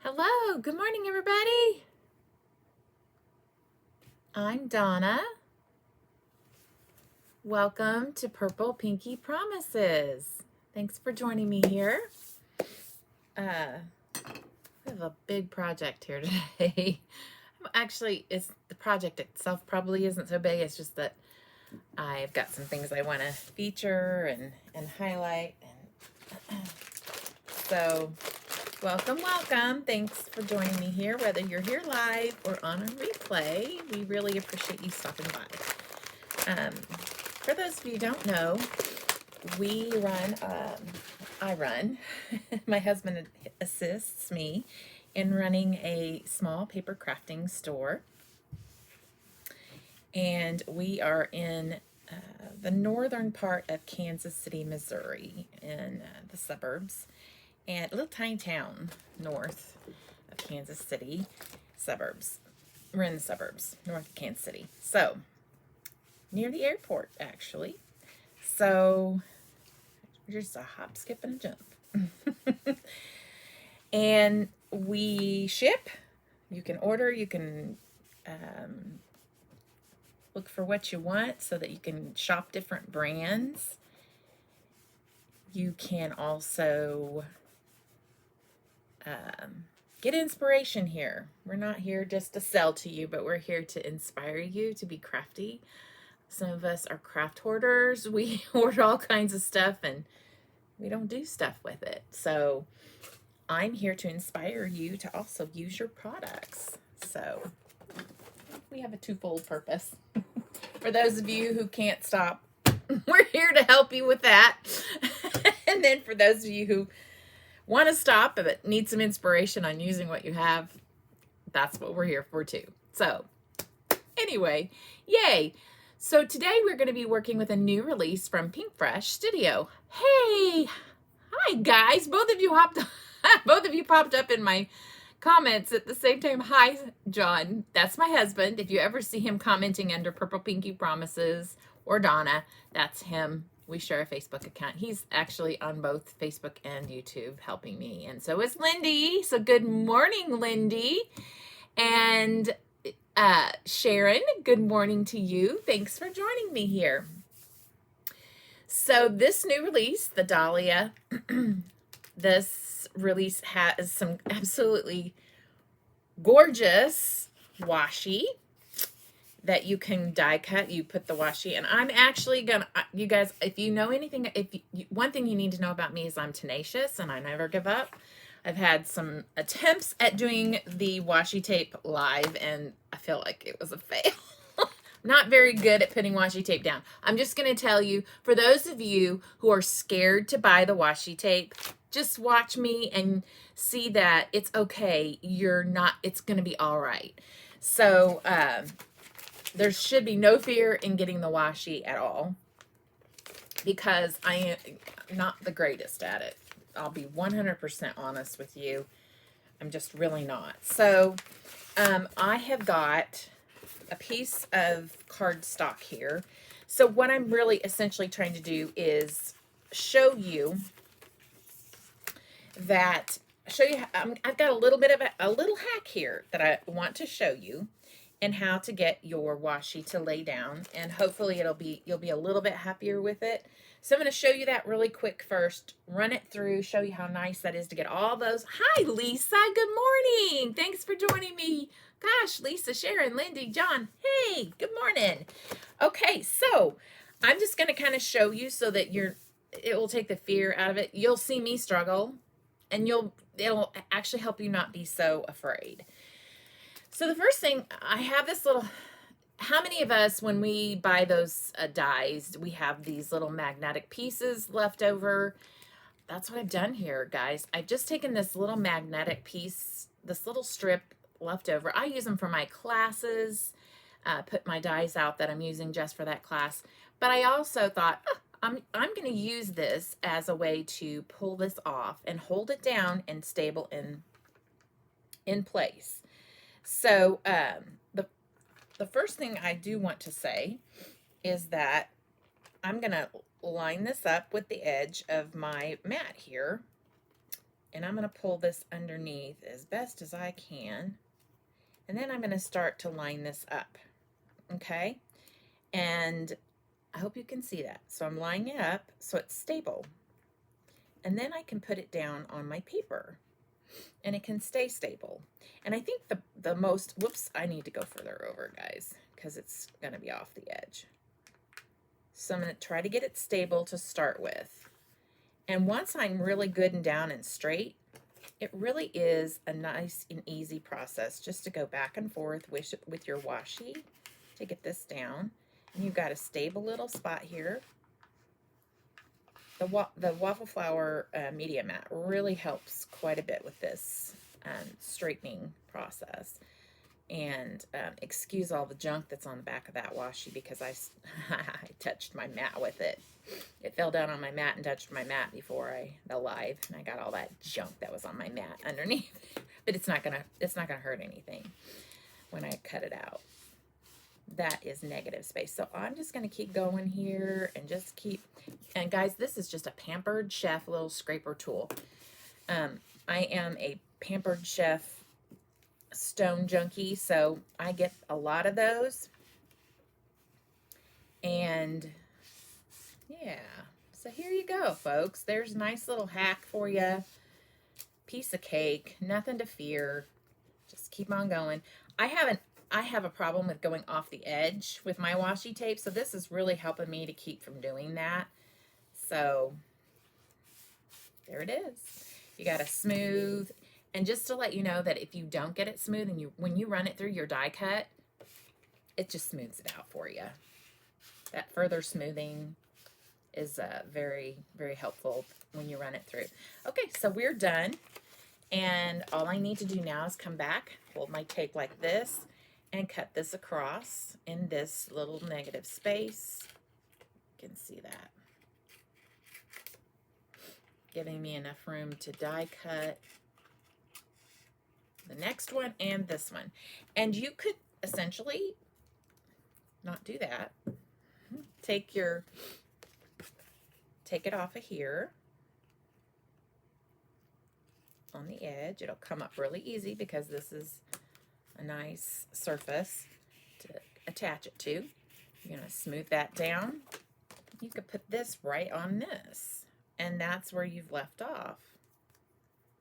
Hello, good morning, everybody. I'm Donna. Welcome to Purple Pinky Promises. Thanks for joining me here. We have a big project here today. Actually, the project itself probably isn't so big. It's just that I've got some things I want to feature and highlight. So, welcome. Thanks for joining me here, whether you're here live or on a replay. We really appreciate you stopping by. For those of you who don't know, I run, my husband assists me in running a small paper crafting store. And we are in the northern part of Kansas City, Missouri, in the suburbs. And a little tiny town north of Kansas City, suburbs. We're in the suburbs, north of Kansas City. So, near the airport, actually. So, we're just a hop, skip, and a jump. And we ship. You can order. You can look for what you want so that you can shop different brands. You can also get inspiration here. We're not here just to sell to you, but we're here to inspire you to be crafty. Some of us are craft hoarders. We hoard all kinds of stuff and we don't do stuff with it. So I'm here to inspire you to also use your products. So we have a twofold purpose. For those of you who can't stop, we're here to help you with that. And then for those of you who want to stop but need some inspiration on using what you have, that's what we're here for too. So anyway, yay. So today we're going to be working with a new release from Pinkfresh Studio. Hey, hi guys. Both of you popped up in my comments at the same time. Hi, John. That's my husband. If you ever see him commenting under Purple Pinky Promises or Donna, that's him. We share a Facebook account. He's actually on both Facebook and YouTube helping me. And so is Lindy. So good morning, Lindy. And Sharon, good morning to you. Thanks for joining me here. So this new release, the Dahlia, this release has some absolutely gorgeous washi that you can die cut. You put the washi, and I'm actually gonna, you guys, if you know anything, one thing you need to know about me is I'm tenacious and I never give up. I've had some attempts at doing the washi tape live and I feel like it was a fail. Not very good at putting washi tape down. I'm just going to tell you, for those of you who are scared to buy the washi tape, just watch me and see that it's okay. It's going to be all right. So, there should be no fear in getting the washi at all because I am not the greatest at it. I'll be 100% honest with you. I'm just really not. So I have got a piece of cardstock here. So what I'm really essentially trying to do is show you I've got a little bit of a little hack here that I want to show you, and how to get your washi to lay down, and hopefully you'll be a little bit happier with it. So I'm going to show you that really quick first, run it through, show you how nice that is to get all those. Hi, Lisa. Good morning. Thanks for joining me. Gosh, Lisa, Sharon, Lindy, John. Hey, good morning. Okay, so I'm just going to kind of show you so that it will take the fear out of it. You'll see me struggle, and it'll actually help you not be so afraid. So the first thing, I have this little, how many of us, when we buy those dies, we have these little magnetic pieces left over? That's what I've done here, guys. I've just taken this little magnetic piece, this little strip left over. I use them for my classes, put my dies out that I'm using just for that class. But I also thought, I'm going to use this as a way to pull this off and hold it down and stable in place. So the first thing I do want to say is that I'm going to line this up with the edge of my mat here And I'm going to pull this underneath as best as I can. And then I'm going to start to line this up. Okay? And I hope you can see that. So I'm lining it up so it's stable. And then I can put it down on my paper. And it can stay stable. And I think the most, whoops, I need to go further over, guys, because it's going to be off the edge. So I'm going to try to get it stable to start with. And once I'm really good and down and straight, it really is a nice and easy process just to go back and forth with your washi to get this down. And you've got a stable little spot here. The Waffle Flower Media Mat really helps quite a bit with this straightening process. And excuse all the junk that's on the back of that washi because I touched my mat with it. It fell down on my mat and touched my mat before the live, and I got all that junk that was on my mat underneath. But it's not gonna hurt anything when I cut it out. That is negative space. So I'm just gonna keep going here and just keep. And guys, this is just a Pampered Chef little scraper tool. I am a Pampered Chef stone junkie, so I get a lot of those. And yeah, so here you go, folks. There's a nice little hack for you. Piece of cake, nothing to fear. Just keep on going. I have a problem with going off the edge with my washi tape, so this is really helping me to keep from doing that. So there it is. You got a smooth. And just to let you know that if you don't get it smooth and when you run it through your die cut, it just smooths it out for you. That further smoothing is very, very helpful when you run it through. Okay, so we're done. And all I need to do now is come back, hold my tape like this, and cut this across in this little negative space. You can see that. Giving me enough room to die cut the next one and this one. And you could essentially not do that. Take it off of here on the edge. It'll come up really easy because this is a nice surface to attach it to. You're going to smooth that down. You could put this right on this, and that's where you've left off.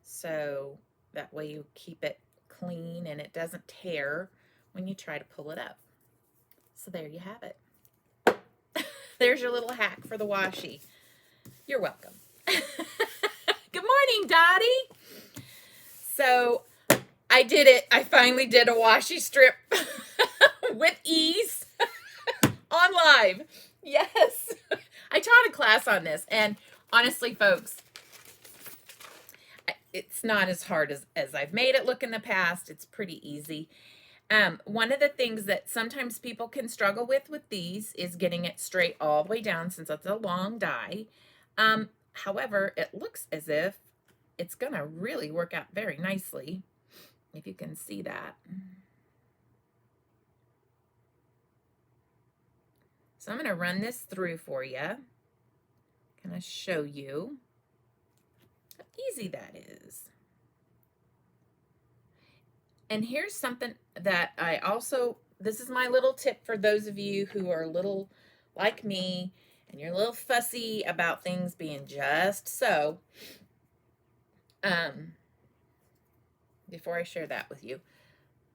So that way you keep it clean and it doesn't tear when you try to pull it up. So there you have it. There's your little hack for the washi. You're welcome. Good morning, Dottie. So I did it. I finally did a washi strip with ease on live. Yes. I taught a class on this, and honestly, folks, it's not as hard as I've made it look in the past. It's pretty easy. One of the things that sometimes people can struggle with these is getting it straight all the way down since it's a long die. However, it looks as if it's going to really work out very nicely, if you can see that. So I'm going to run this through for you. Kind of show you how easy that is. And here's something that I also, this is my little tip for those of you who are a little like me and you're a little fussy about things being just so. Before I share that with you,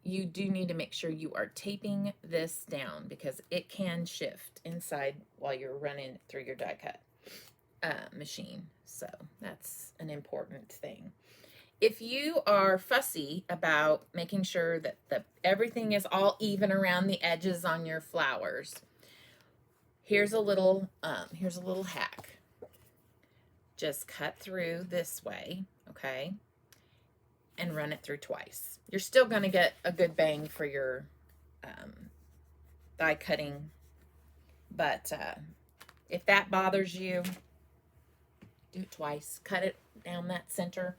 you do need to make sure you are taping this down because it can shift inside while you're running through your die cut machine. So that's an important thing. If you are fussy about making sure that everything is all even around the edges on your flowers, here's a little hack. Just cut through this way, okay, and run it through twice. You're still going to get a good bang for your die cutting, but if that bothers you, do it twice. Cut it down that center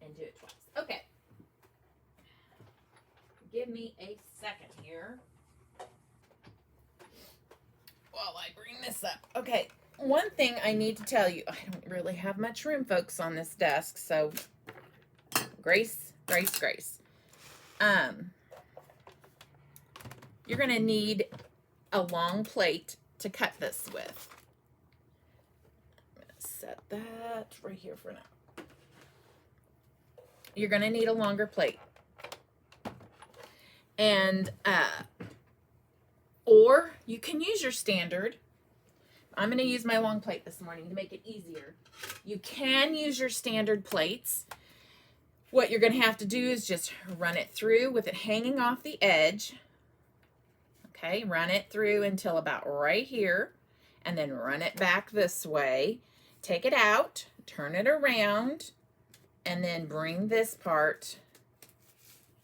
and do it twice. Okay. Give me a second here while I bring this up. Okay, one thing I need to tell you, I don't really have much room, folks, on this desk, so grace, grace, grace. You're going to need a long plate to cut this with. I'm going to set that right here for now. You're going to need a longer plate. And, or you can use your standard. I'm going to use my long plate this morning to make it easier. You can use your standard plates. What you're going to have to do is just run it through with it hanging off the edge. Okay, run it through until about right here, and then run it back this way. Take it out, turn it around, and then bring this part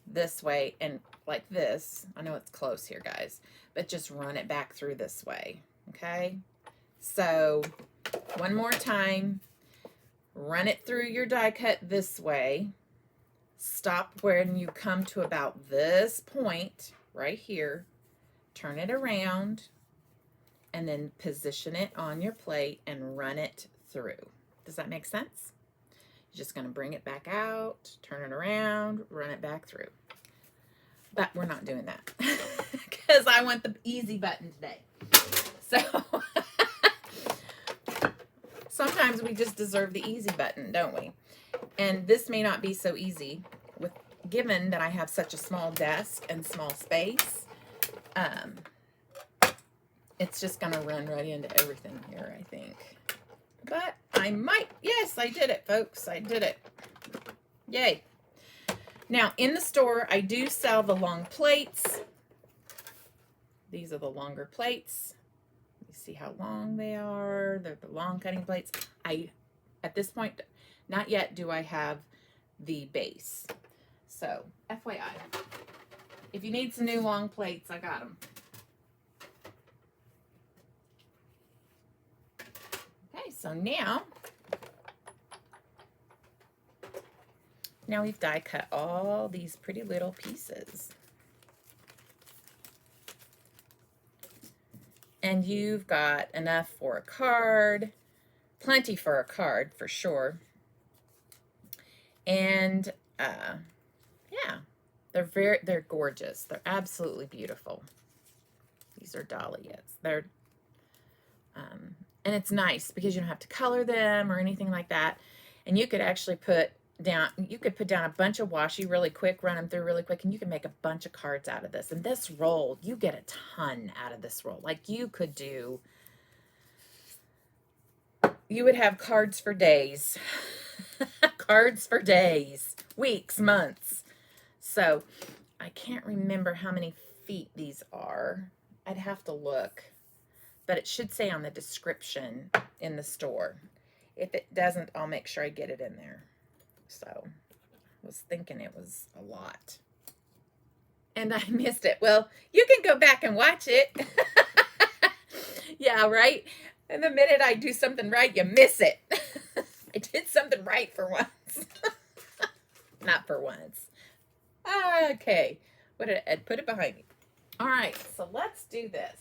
this way and like this. I know it's close here, guys, but just run it back through this way, okay? So one more time, run it through your die cut this way. Stop when you come to about this point right here. Turn it around and then position it on your plate and run it through. Does that make sense? You're just going to bring it back out, turn it around, run it back through. But we're not doing that because I want the easy button today. So sometimes we just deserve the easy button, don't we? And this may not be so easy given that I have such a small desk and small space. It's just going to run right into everything here, I think. But I might. Yes, I did it, folks. I did it. Yay. Now, in the store, I do sell the long plates. These are the longer plates. You see how long they are. They're the long cutting plates. At this point, not yet do I have the base. So, FYI. If you need some new long plates, I got them. Okay, so now we've die cut all these pretty little pieces. And you've got enough for a card, plenty for a card for sure. And yeah. They're gorgeous. They're absolutely beautiful. These are Dahlias. They're and it's nice because you don't have to color them or anything like that. And you could actually put down a bunch of washi really quick, run them through really quick, and you can make a bunch of cards out of this. And this roll, you get a ton out of this roll. Like you would have cards for days. Cards for days, weeks, months. So I can't remember how many feet these are. I'd have to look, but it should say on the description in the store. If it doesn't, I'll make sure I get it in there. So I was thinking it was a lot. And I missed it. Well, you can go back and watch it. Yeah, right? And the minute I do something right, you miss it. I did something right for once. Not for once. Okay. What did I put it behind me? All right, so let's do this.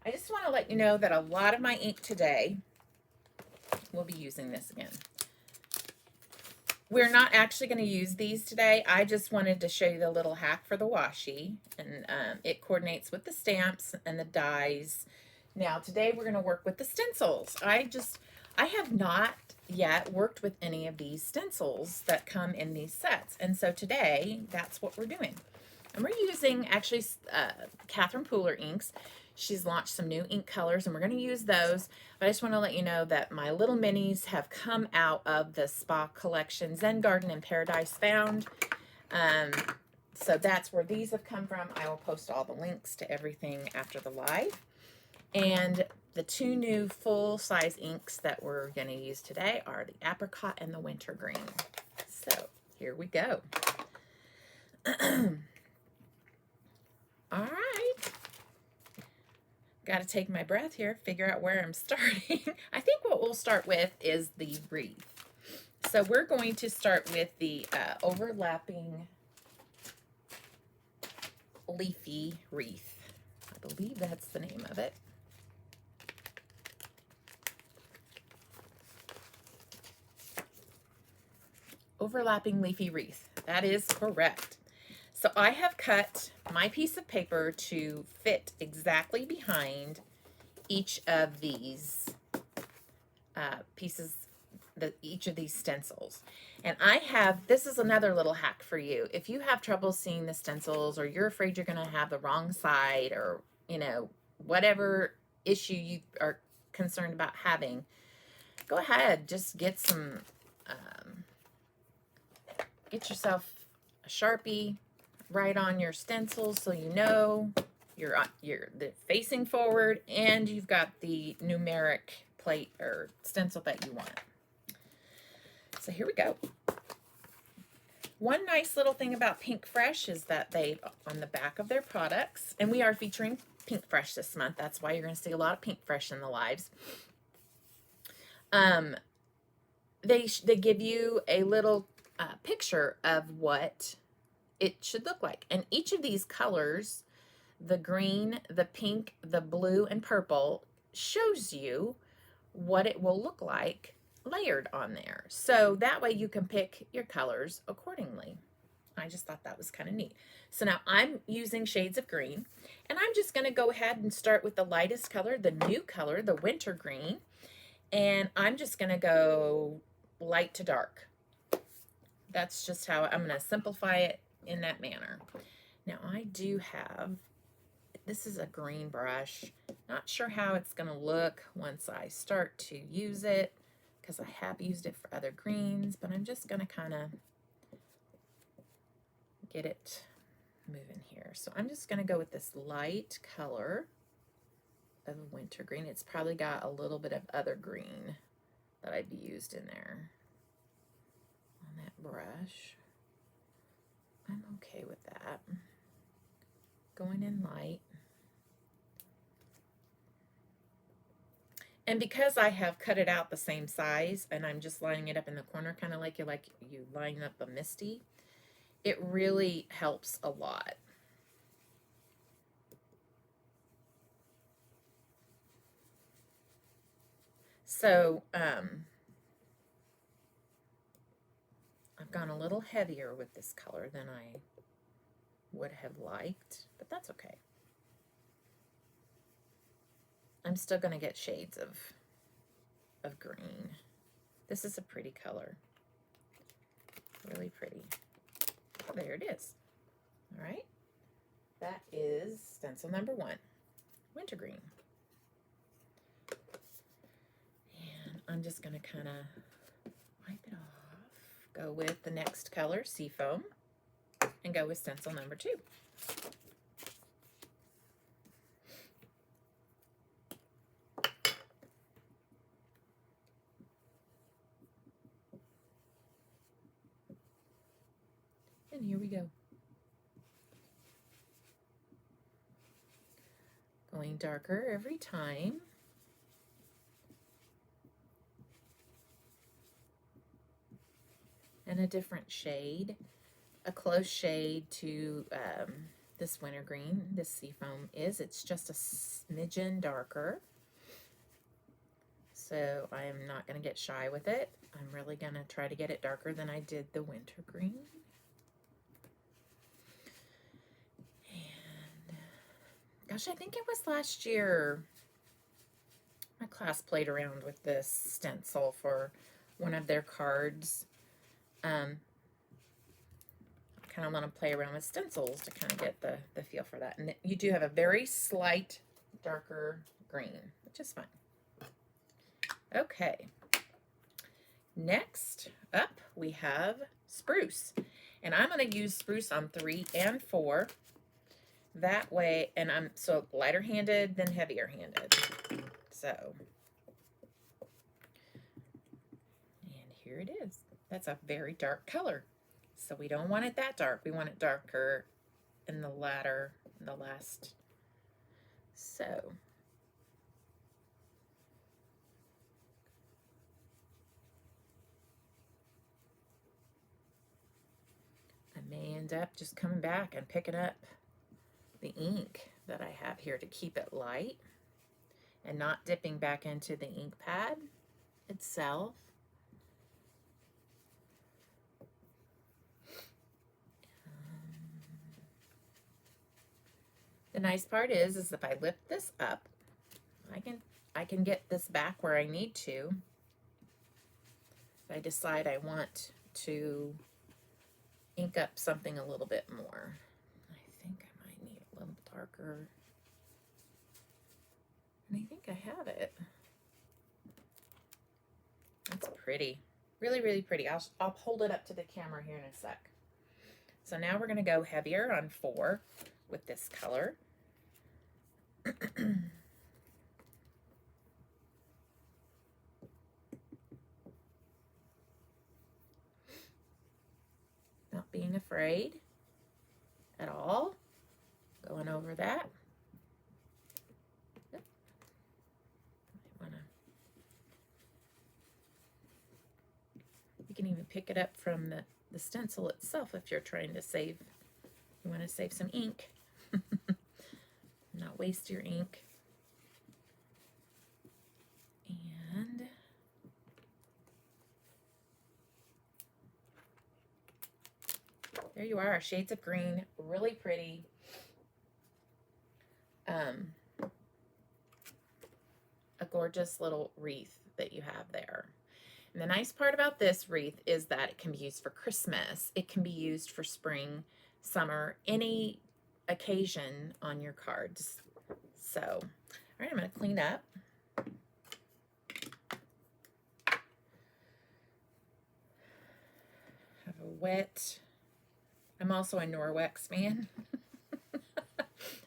I just want to let you know that a lot of my ink today, we'll be using this again. We're not actually going to use these today. I just wanted to show you the little hack for the washi, and it coordinates with the stamps and the dies. Now, today we're going to work with the stencils. I have not yet worked with any of these stencils that come in these sets, and so today that's what we're doing. And we're using actually Catherine Pooler inks. She's launched some new ink colors, and we're going to use those. But I just want to let you know that my little minis have come out of the Spa collection, Zen Garden and Paradise Found. So that's where these have come from. I will post all the links to everything after the live. And the two new full-size inks that we're going to use today are the Apricot and the Wintergreen. So here we go. All right. Got to take my breath here, figure out where I'm starting. I think what we'll start with is the wreath. So we're going to start with the overlapping Leafy Wreath. I believe that's the name of it. overlapping leafy wreath. That is correct. So I have cut my piece of paper to fit exactly behind each of these pieces, each of these stencils. And I have, this is another little hack for you. If you have trouble seeing the stencils, or you're afraid you're going to have the wrong side, or, you know, whatever issue you are concerned about having, go ahead, just get some, get yourself a Sharpie, write on your stencils so you know you're facing forward and you've got the numeric plate or stencil that you want. So here we go. One nice little thing about Pinkfresh is that they, on the back of their products, and we are featuring Pinkfresh this month. That's why you're going to see a lot of Pinkfresh in the lives. They give you a little picture of what it should look like. And each of these colors, the green, the pink, the blue, and purple, shows you what it will look like layered on there. So that way you can pick your colors accordingly. I just thought that was kind of neat. So now I'm using shades of green, and I'm just going to go ahead and start with the lightest color, the new color, the wintergreen, and I'm just going to go light to dark. That's just how I'm going to simplify it in that manner. Now I do have, this is a green brush. Not sure how it's going to look once I start to use it, because I have used it for other greens, but I'm just going to kind of get it moving here. So I'm just going to go with this light color of wintergreen. It's probably got a little bit of other green that I've used in there on that brush. I'm okay with that. Going in light. And because I have cut it out the same size and I'm just lining it up in the corner, kind of like you line up a Misty, it really helps a lot. So I've gone a little heavier with this color than I would have liked, but that's okay. I'm still going to get shades of green. This is a pretty color. Really pretty. Oh, there it is. All right. That is stencil number 1, wintergreen. And I'm just going to kind of wipe it off. Go with the next color, Seafoam, and go with stencil number 2. And here we go. Going darker every time. And a different shade, a close shade to this wintergreen, this Seafoam is. It's just a smidgen darker. So I'm not going to get shy with it. I'm really going to try to get it darker than I did the wintergreen. And gosh, I think it was last year my class played around with this stencil for one of their cards. I kind of want to play around with stencils to kind of get the feel for that. And you do have a very slight darker green, which is fine. Okay. Next up, we have Spruce. And I'm going to use Spruce on 3 and 4. That way, and I'm so lighter handed than heavier handed. So, and here it is. That's a very dark color. So we don't want it that dark. We want it darker in the last. So I may end up just coming back and picking up the ink that I have here to keep it light and not dipping back into the ink pad itself. nice part is if I lift this up, I can get this back where I need to. If I decide I want to ink up something a little bit more. I think I might need a little darker. And I think I have it. That's pretty. Really, really pretty. I'll hold it up to the camera here in a sec. So now we're going to go heavier on 4 with this color. Not being afraid at all. Going over that. Yep. You can even pick it up from the stencil itself if you're trying to save, you want to save some ink. Not waste your ink. And there you are, shades of green, really pretty. A gorgeous little wreath that you have there. And the nice part about this wreath is that it can be used for Christmas. It can be used for spring, summer, any occasion on your cards. So, all right, I'm going to clean up. Have a wet. I'm also a Norwex fan.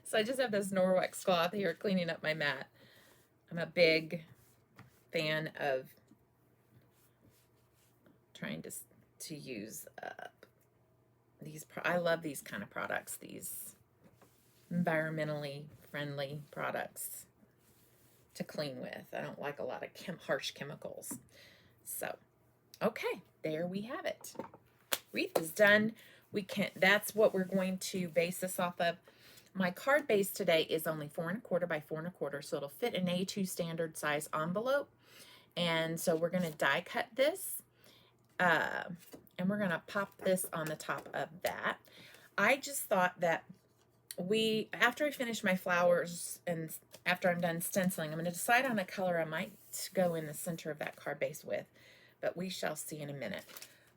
So I just have this Norwex cloth here cleaning up my mat. I'm a big fan of trying to use these. I love these kind of products, these environmentally friendly products to clean with. I don't like a lot of harsh chemicals. So, okay, there we have it. Wreath is done. That's what we're going to base this off of. My card base today is only 4 1/4 by 4 1/4, so it'll fit an A2 standard size envelope. And so we're going to die cut this, and we're going to pop this on the top of that. I just thought that after I finish my flowers and after I'm done stenciling, I'm going to decide on a color I might go in the center of that card base with, but we shall see in a minute.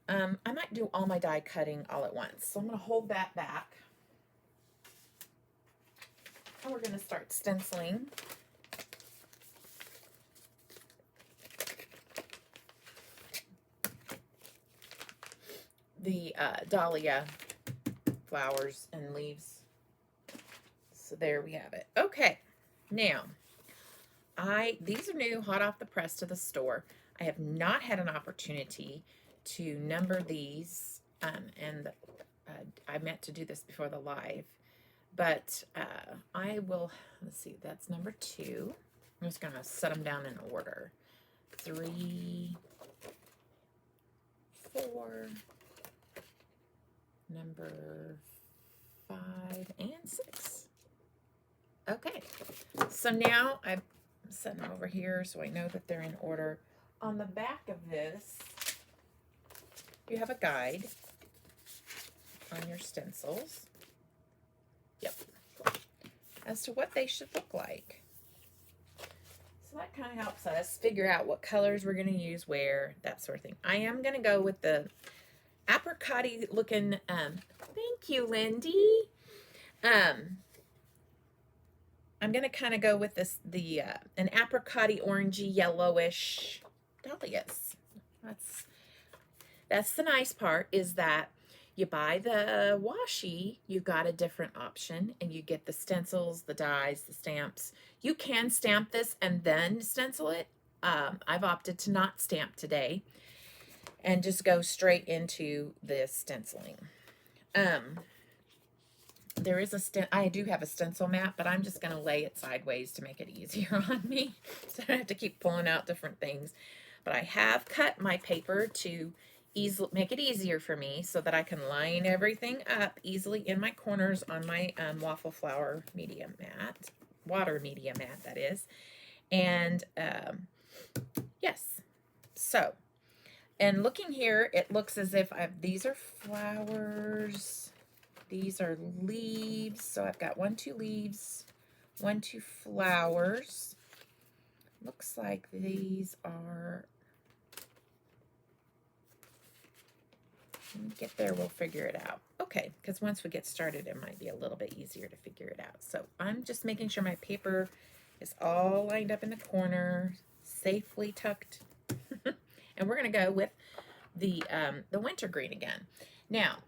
I might do all my die cutting all at once, so I'm going to hold that back. And we're going to start stenciling. The dahlia flowers and leaves. So there we have it. Okay, now these are new, hot off the press to the store. I have not had an opportunity to number these, and I meant to do this before the live, but I will. Let's see, that's number 2. I'm just gonna set them down in order. 3, 4, number 5, and 6. Okay, so now I'm setting them over here so I know that they're in order. On the back of this, you have a guide on your stencils. Yep. As to what they should look like. So that kind of helps us figure out what colors we're going to use where, that sort of thing. I am going to go with the apricot-y looking, thank you, Lindy. I'm going to kind of go with this, an apricot-y, orangey, yellowish dahlias. That's the nice part, is that you buy the washi, you've got a different option, and you get the stencils, the dies, the stamps. You can stamp this and then stencil it. I've opted to not stamp today and just go straight into the stenciling. There is I do have a stencil mat, but I'm just going to lay it sideways to make it easier on me, so I don't have to keep pulling out different things. But I have cut my paper to make it easier for me so that I can line everything up easily in my corners on my waffle flower media mat, water media mat, that is. And yes, so, and looking here, it looks as if these are flowers. These are leaves. So I've got 1, 2 leaves, 1, 2 flowers. Looks like these are, when we get there, we'll figure it out. Okay, because once we get started, it might be a little bit easier to figure it out. So I'm just making sure my paper is all lined up in the corner, safely tucked. And we're going to go with the wintergreen again. Now,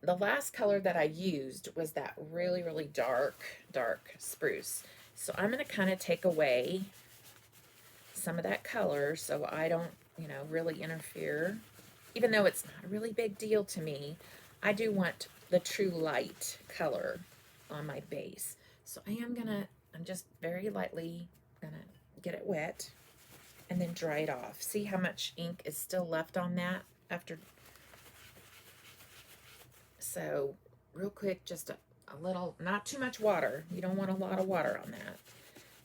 the last color that I used was that really, really dark spruce. So I'm going to kind of take away some of that color so I don't, you know, really interfere. Even though it's not a really big deal to me, I do want the true light color on my base. So I'm just very lightly gonna get it wet and then dry it off. See how much ink is still left on that after. So real quick, just a little, not too much water. You don't want a lot of water on that.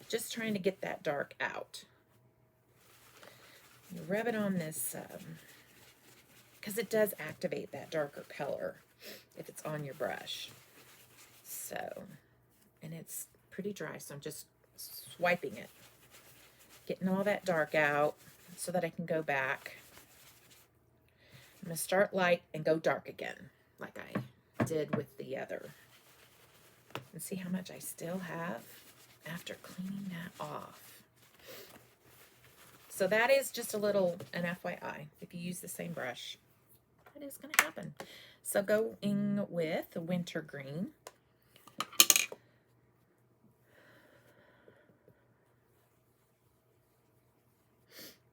Just trying to get that dark out. You rub it on this, because it does activate that darker color if it's on your brush. So, and it's pretty dry, so I'm just swiping it, getting all that dark out so that I can go back. I'm going to start light and go dark again, like I did with the other. And see how much I still have after cleaning that off. So that is just a little, an FYI, if you use the same brush, that is going to happen. So going with the wintergreen.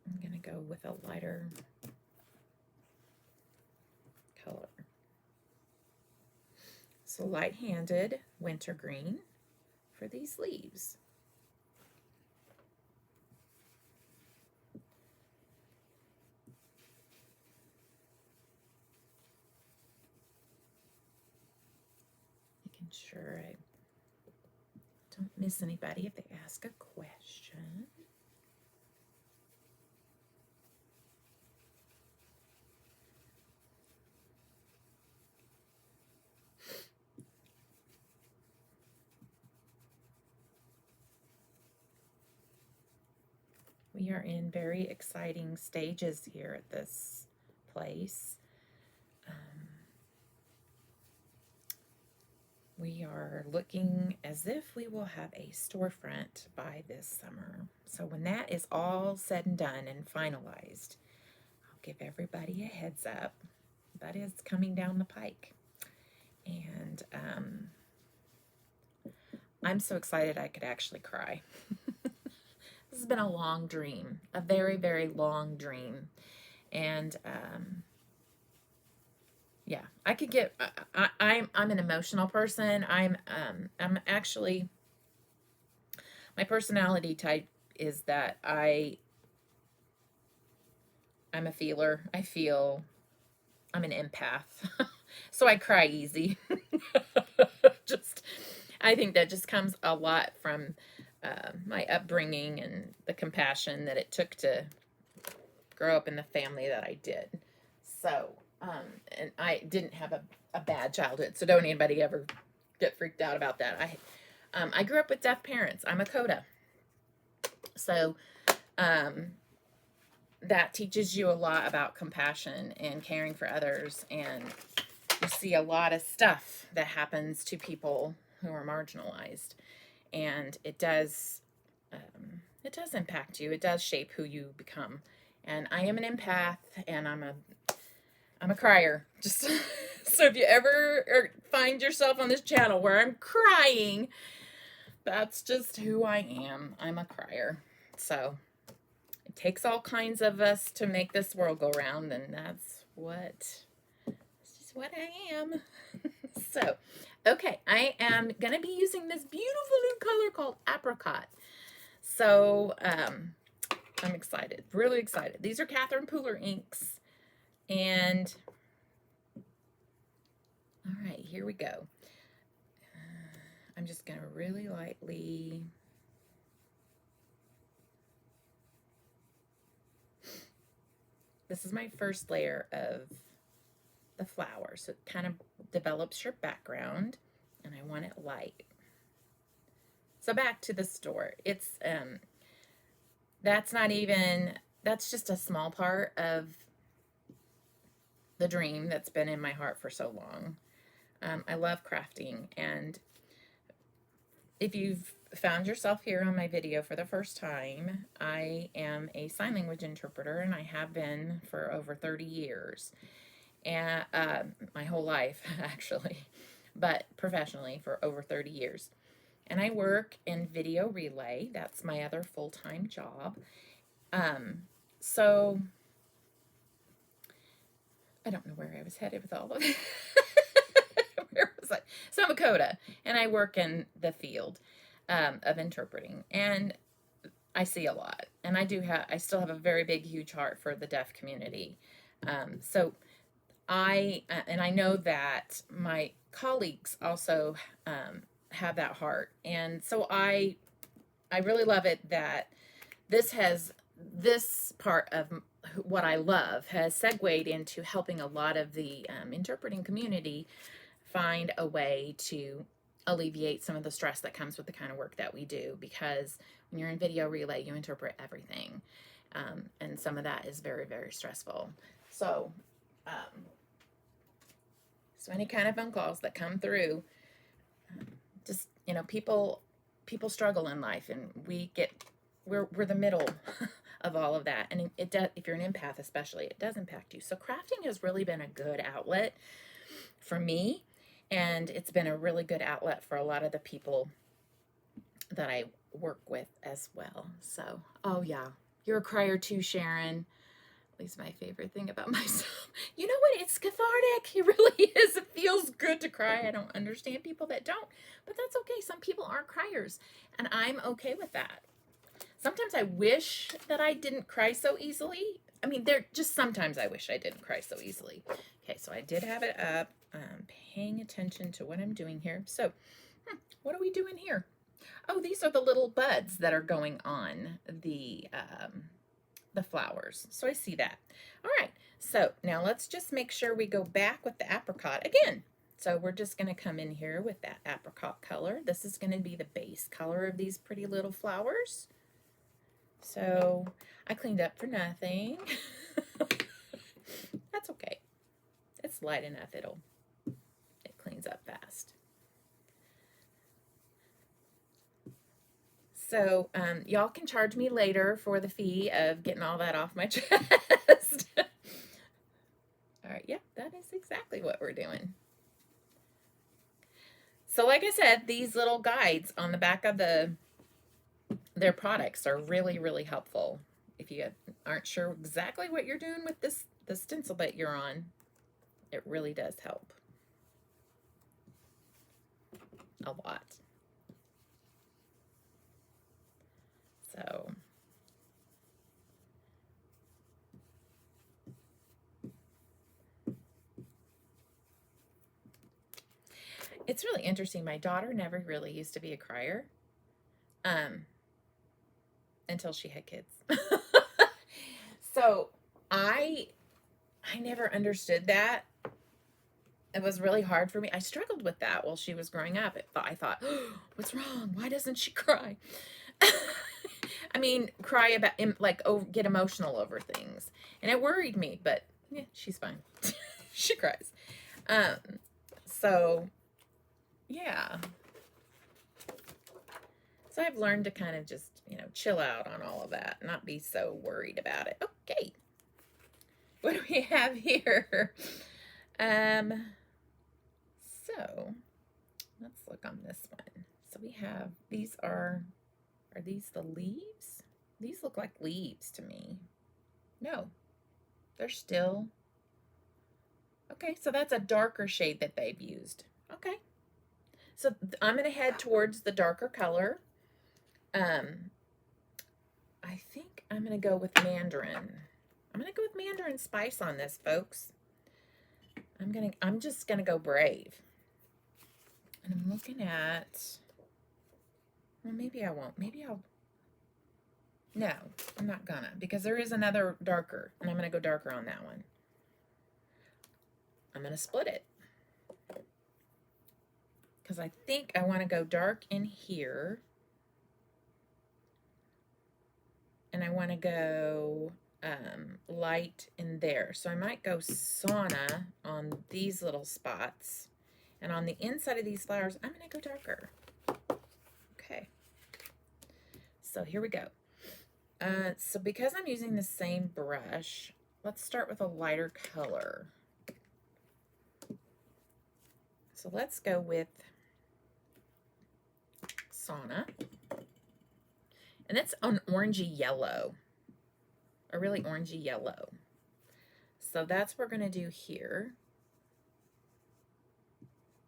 I'm going to go with a lighter color. So light-handed wintergreen for these leaves. Making sure I don't miss anybody if they ask a question. We are in very exciting stages here at this place. We are looking as if we will have a storefront by this summer. So when that is all said and done and finalized, I'll give everybody a heads up. That is coming down the pike. And I'm so excited I could actually cry. This has been a long dream, a very, very long dream. And yeah, I could get, I'm an emotional person. I'm actually, my personality type is that I'm a feeler. I feel, I'm an empath. So I cry easy. I think that just comes a lot from my upbringing and the compassion that it took to grow up in the family that I did. So, and I didn't have a bad childhood, so don't anybody ever get freaked out about that. I grew up with deaf parents. I'm a coda. So, that teaches you a lot about compassion and caring for others, and you see a lot of stuff that happens to people who are marginalized, and it does impact you. It does shape who you become. And I am an empath, and I'm a crier. Just so if you ever find yourself on this channel where I'm crying, that's just who I am. I'm a crier. So it takes all kinds of us to make this world go round, and that's just what I am. So, okay, I am going to be using this beautiful new color called Apricot. So, I'm excited, really excited. These are Catherine Pooler inks, and all right, here we go. I'm just going to really lightly this is my first layer of the flower. So it kind of develops your background, and I want it light. So back to the store. It's, that's just a small part of the dream that's been in my heart for so long. I love crafting, and if you've found yourself here on my video for the first time, I am a sign language interpreter, and I have been for over 30 years, and my whole life actually, but professionally for over 30 years. And I work in video relay. That's my other full-time job. So I don't know where I was headed with all of it. Where was I? So I'm a coda, and I work in the field of interpreting, and I see a lot. And I still have a very big, huge heart for the deaf community. So I know that my colleagues also have that heart, and so I really love it that this part of what I love has segued into helping a lot of the interpreting community find a way to alleviate some of the stress that comes with the kind of work that we do, because when you're in video relay, you interpret everything, and some of that is very, very stressful. So so any kind of phone calls that come through, just, you know, people struggle in life, and we're the middle of all of that, and it does, if you're an empath especially, it does impact you. So crafting has really been a good outlet for me, and it's been a really good outlet for a lot of the people that I work with as well. So, oh yeah, you're a crier too, Sharon. At least my favorite thing about myself. You know what? It's cathartic. It really is. It feels good to cry. I don't understand people that don't, but that's okay. Some people aren't criers, and I'm okay with that. Sometimes I wish that I didn't cry so easily. I mean, sometimes I wish I didn't cry so easily. Okay, so I did have it up. Paying attention to what I'm doing here. So, what are we doing here? Oh, these are the little buds that are going on the flowers. So I see that. All right, so now let's just make sure we go back with the apricot again. So we're just going to come in here with that apricot color. This is going to be the base color of these pretty little flowers. So I cleaned up for nothing. That's okay. It's light enough. It cleans up fast. So y'all can charge me later for the fee of getting all that off my chest. All right, yeah, that is exactly what we're doing. So like I said, these little guides on the back of their products are really, really helpful. If you aren't sure exactly what you're doing with the stencil that you're on, it really does help a lot. So it's really interesting. My daughter never really used to be a crier until she had kids. So I never understood that. It was really hard for me. I struggled with that while she was growing up. I thought, oh, what's wrong? Why doesn't she cry? I mean, cry about, like, get emotional over things. And it worried me, but yeah, she's fine. She cries. So, yeah. So I've learned to kind of just, you know, chill out on all of that, not be so worried about it. Okay. What do we have here? So let's look on this one. So we have, are these the leaves? These look like leaves to me. No, they're still, okay, so that's a darker shade that they've used. Okay, so I'm going to head towards the darker color. I think I'm going to go with Mandarin. I'm going to go with Mandarin Spice on this, folks. I'm just going to go brave. And I'm looking at, well, maybe I won't. Maybe I'll, no, I'm not gonna, because there is another darker, and I'm going to go darker on that one. I'm going to split it. Because I think I want to go dark in here. And I want to go light in there. So I might go Sauna on these little spots. And on the inside of these flowers, I'm going to go darker. Okay. So here we go. So because I'm using the same brush, let's start with a lighter color. So let's go with Sauna. And it's an orangey yellow, a really orangey yellow. So that's what we're going to do here.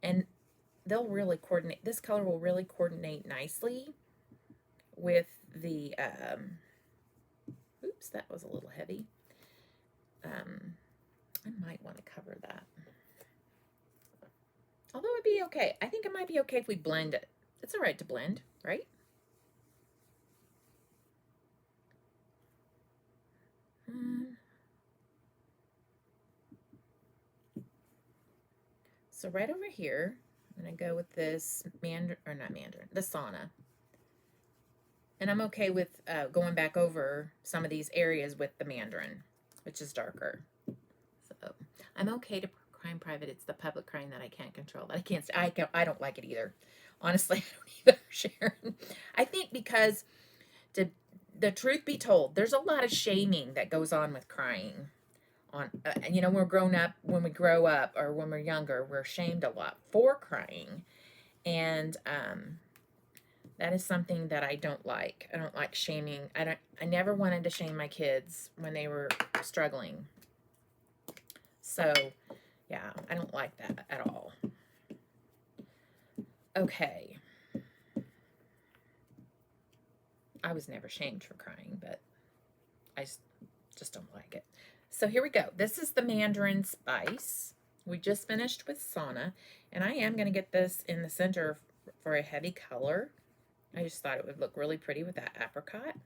And they'll really coordinate, this color will really coordinate nicely with the, oops, that was a little heavy. I might want to cover that. Although it'd be okay. I think it might be okay if we blend it. It's all right to blend, right? So right over here, I'm going to go with this Mandarin, or not Mandarin, the Sauna. And I'm okay with going back over some of these areas with the Mandarin, which is darker. So I'm okay to crime private. It's the public crime that I can't control. That I can't. I don't like it either. Honestly, I don't either, Sharon. I think because the truth be told, there's a lot of shaming that goes on with crying. On you know, when we grow up, or when we're younger, we're shamed a lot for crying, and that is something that I don't like. I don't like shaming. I never wanted to shame my kids when they were struggling. So, yeah, I don't like that at all. Okay. I was never shamed for crying, but I just don't like it. So here we go. This is the Mandarin Spice. We just finished with Sauna, and I am going to get this in the center for a heavy color. I just thought it would look really pretty with that apricot.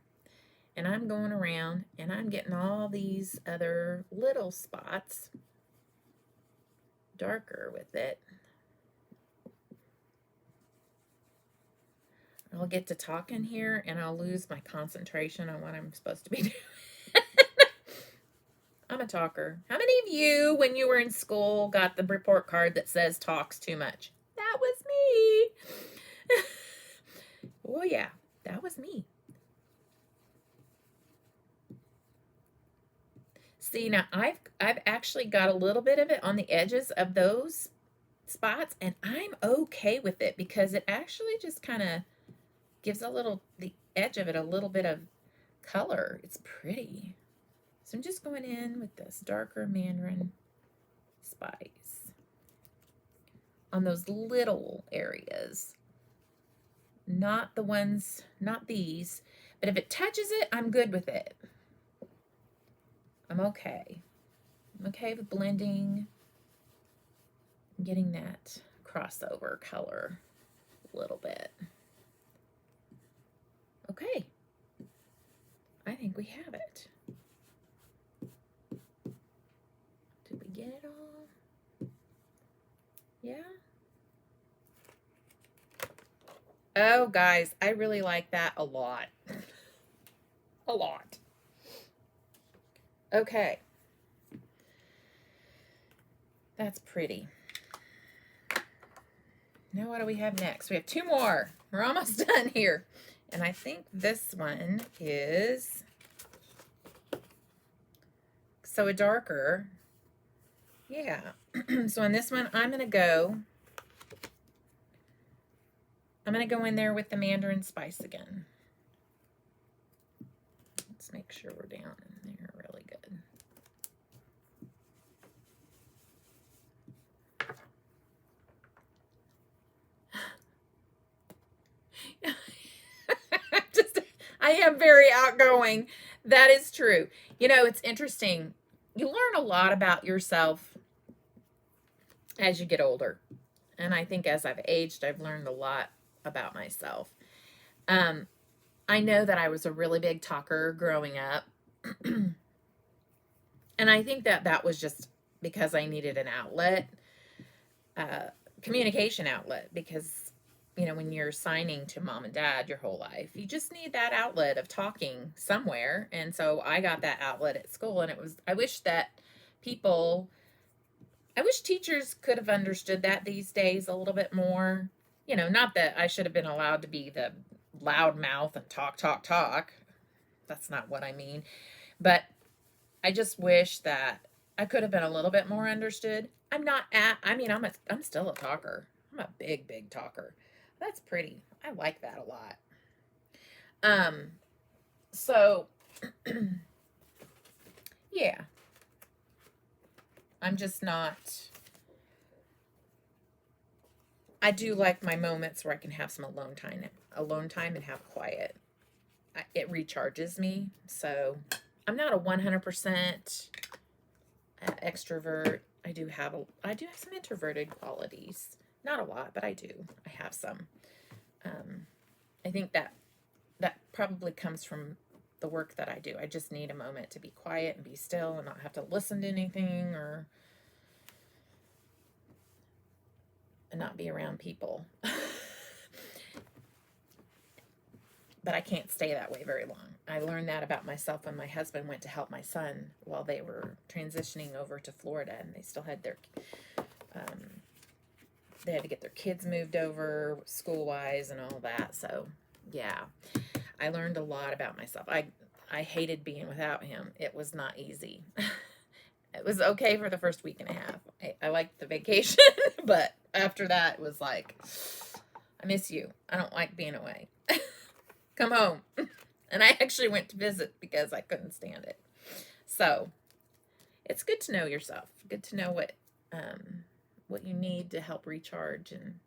And I'm going around, and I'm getting all these other little spots darker with it. I'll get to talking here, and I'll lose my concentration on what I'm supposed to be doing. I'm a talker. How many of you, when you were in school, got the report card that says talks too much? That was me. Oh, yeah, that was me. See, now I've actually got a little bit of it on the edges of those spots, and I'm okay with it because it actually just kind of gives the edge of it a little bit of color. It's pretty. So I'm just going in with this darker Mandarin Spice on those little areas. Not the ones, not these, but if it touches it, I'm good with it. I'm okay. I'm okay with blending, getting that crossover color a little bit. Okay. I think we have it. Did we get it all? Yeah. Oh, guys, I really like that a lot. A lot. Okay. That's pretty. Now what do we have next? We have two more. We're almost done here. And I think this one is so a darker. Yeah. So on this one, I'm going to go in there with the Mandarin Spice again. Let's make sure we're down in there really good. I am very outgoing. That is true. You know, it's interesting. You learn a lot about yourself as you get older. And I think as I've aged, I've learned a lot about myself. I know that I was a really big talker growing up. And I think that was just because I needed an outlet, communication outlet, because, you know, when you're signing to mom and dad your whole life, you just need that outlet of talking somewhere. And so I got that outlet at school, and I wish that I wish teachers could have understood that these days a little bit more. You know, not that I should have been allowed to be the loud mouth and talk, talk, talk. That's not what I mean. But I just wish that I could have been a little bit more understood. I'm still a talker. I'm a big, big talker. That's pretty. I like that a lot. So yeah, I'm just not, I do like my moments where I can have some alone time and have quiet. It recharges me. So I'm not a 100% extrovert. I do have some introverted qualities. Not a lot, but I do. I have some. I think that probably comes from the work that I do. I just need a moment to be quiet and be still and not have to listen to anything and not be around people. But I can't stay that way very long. I learned that about myself when my husband went to help my son while they were transitioning over to Florida, and they still had they had to get their kids moved over school-wise and all that. So yeah, I learned a lot about myself. I hated being without him. It was not easy. It was okay for the first week and a half. I liked the vacation, but after that it was like, I miss you. I don't like being away. Come home. And I actually went to visit because I couldn't stand it. So it's good to know yourself. Good to know what you need to help recharge. And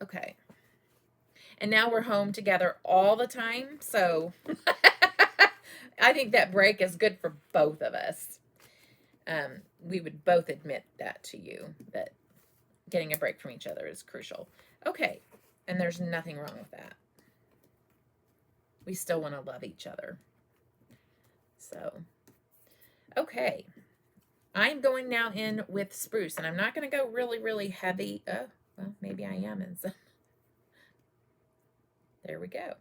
okay. And now we're home together all the time. So I think that break is good for both of us. We would both admit that to you, that getting a break from each other is crucial. Okay. And there's nothing wrong with that. We still want to love each other. So, okay. I'm going now in with Spruce, and I'm not going to go really, really heavy. Oh, well, maybe I am in some. There we go.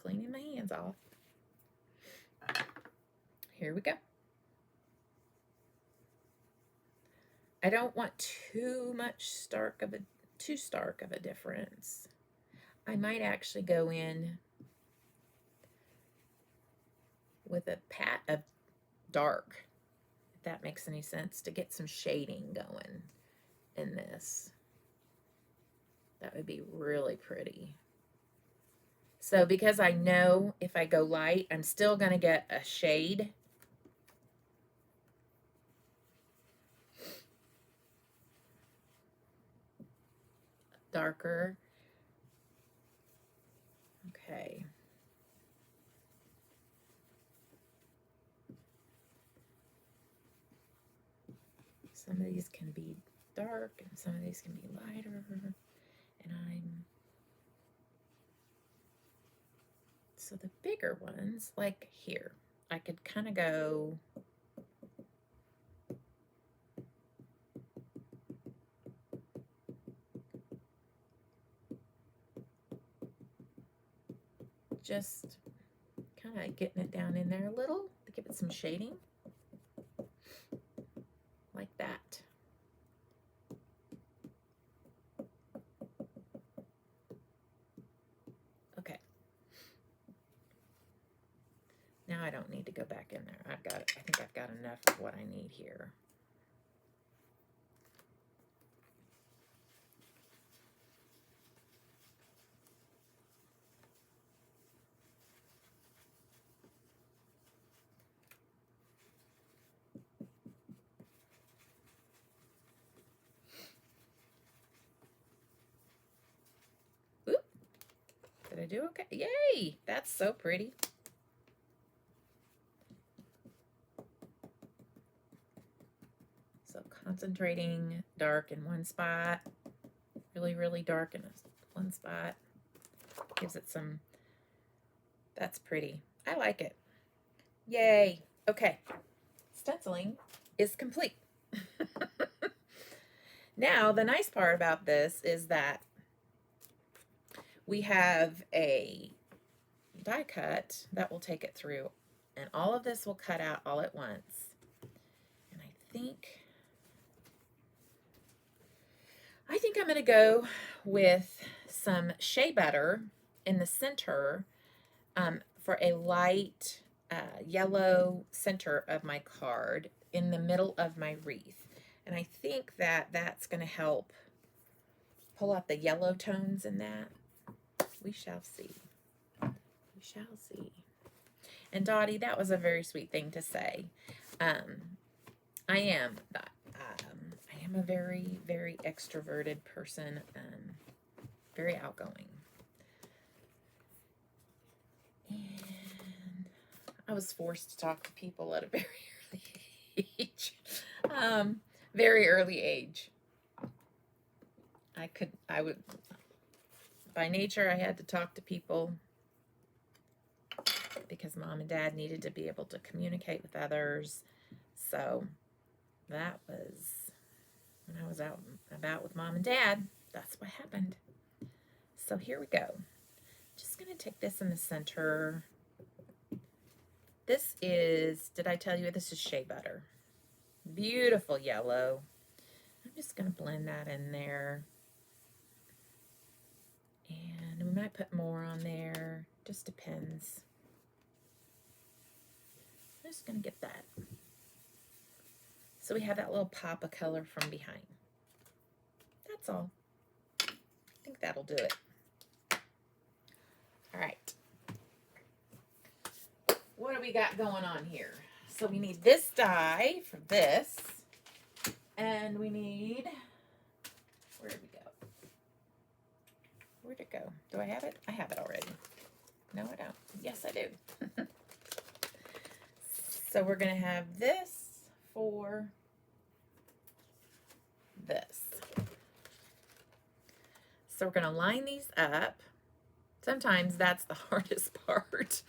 Cleaning my hands off. Here we go. I don't want too stark of a difference. I might actually go in with a pat of dark, if that makes any sense, to get some shading going in this. That would be really pretty. So because I know if I go light, I'm still going to get a shade. Darker. Okay. Some of these can be dark and some of these can be lighter. And so the bigger ones, like here, I could kind of go just kind of getting it down in there a little to give it some shading, like that. Okay. Now I don't need to go back in there. I think I've got enough of what I need here. Did I do okay? Yay! That's so pretty. So concentrating dark in one spot, really, really dark in one spot. Gives it some, that's pretty. I like it. Yay. Okay. stenciling is complete. Now, the nice part about this is that we have a die cut that will take it through, and all of this will cut out all at once. And I think I'm going to go with some Shea butter in the center for a light yellow center of my card in the middle of my wreath. And I think that that's going to help pull out the yellow tones in that. We shall see. We shall see. And Dottie, that was a very sweet thing to say. I am a very, very extroverted person, very outgoing. And I was forced to talk to people at a very early age. Very early age. By nature, I had to talk to people because Mom and Dad needed to be able to communicate with others. So that was when I was out and about with Mom and Dad. That's what happened. So here we go. Just going to take this in the center. This is, did I tell you, this is Shea butter. Beautiful yellow. I'm just going to blend that in there. And we might put more on there. Just depends. I'm just going to get that. So we have that little pop of color from behind. That's all. I think that'll do it. All right. What do we got going on here? So we need this die for this. And we need, where did we go? Where'd it go? Do I have it? I have it already. No, I don't. Yes, I do. So we're going to have this for this. So we're going to line these up. Sometimes that's the hardest part.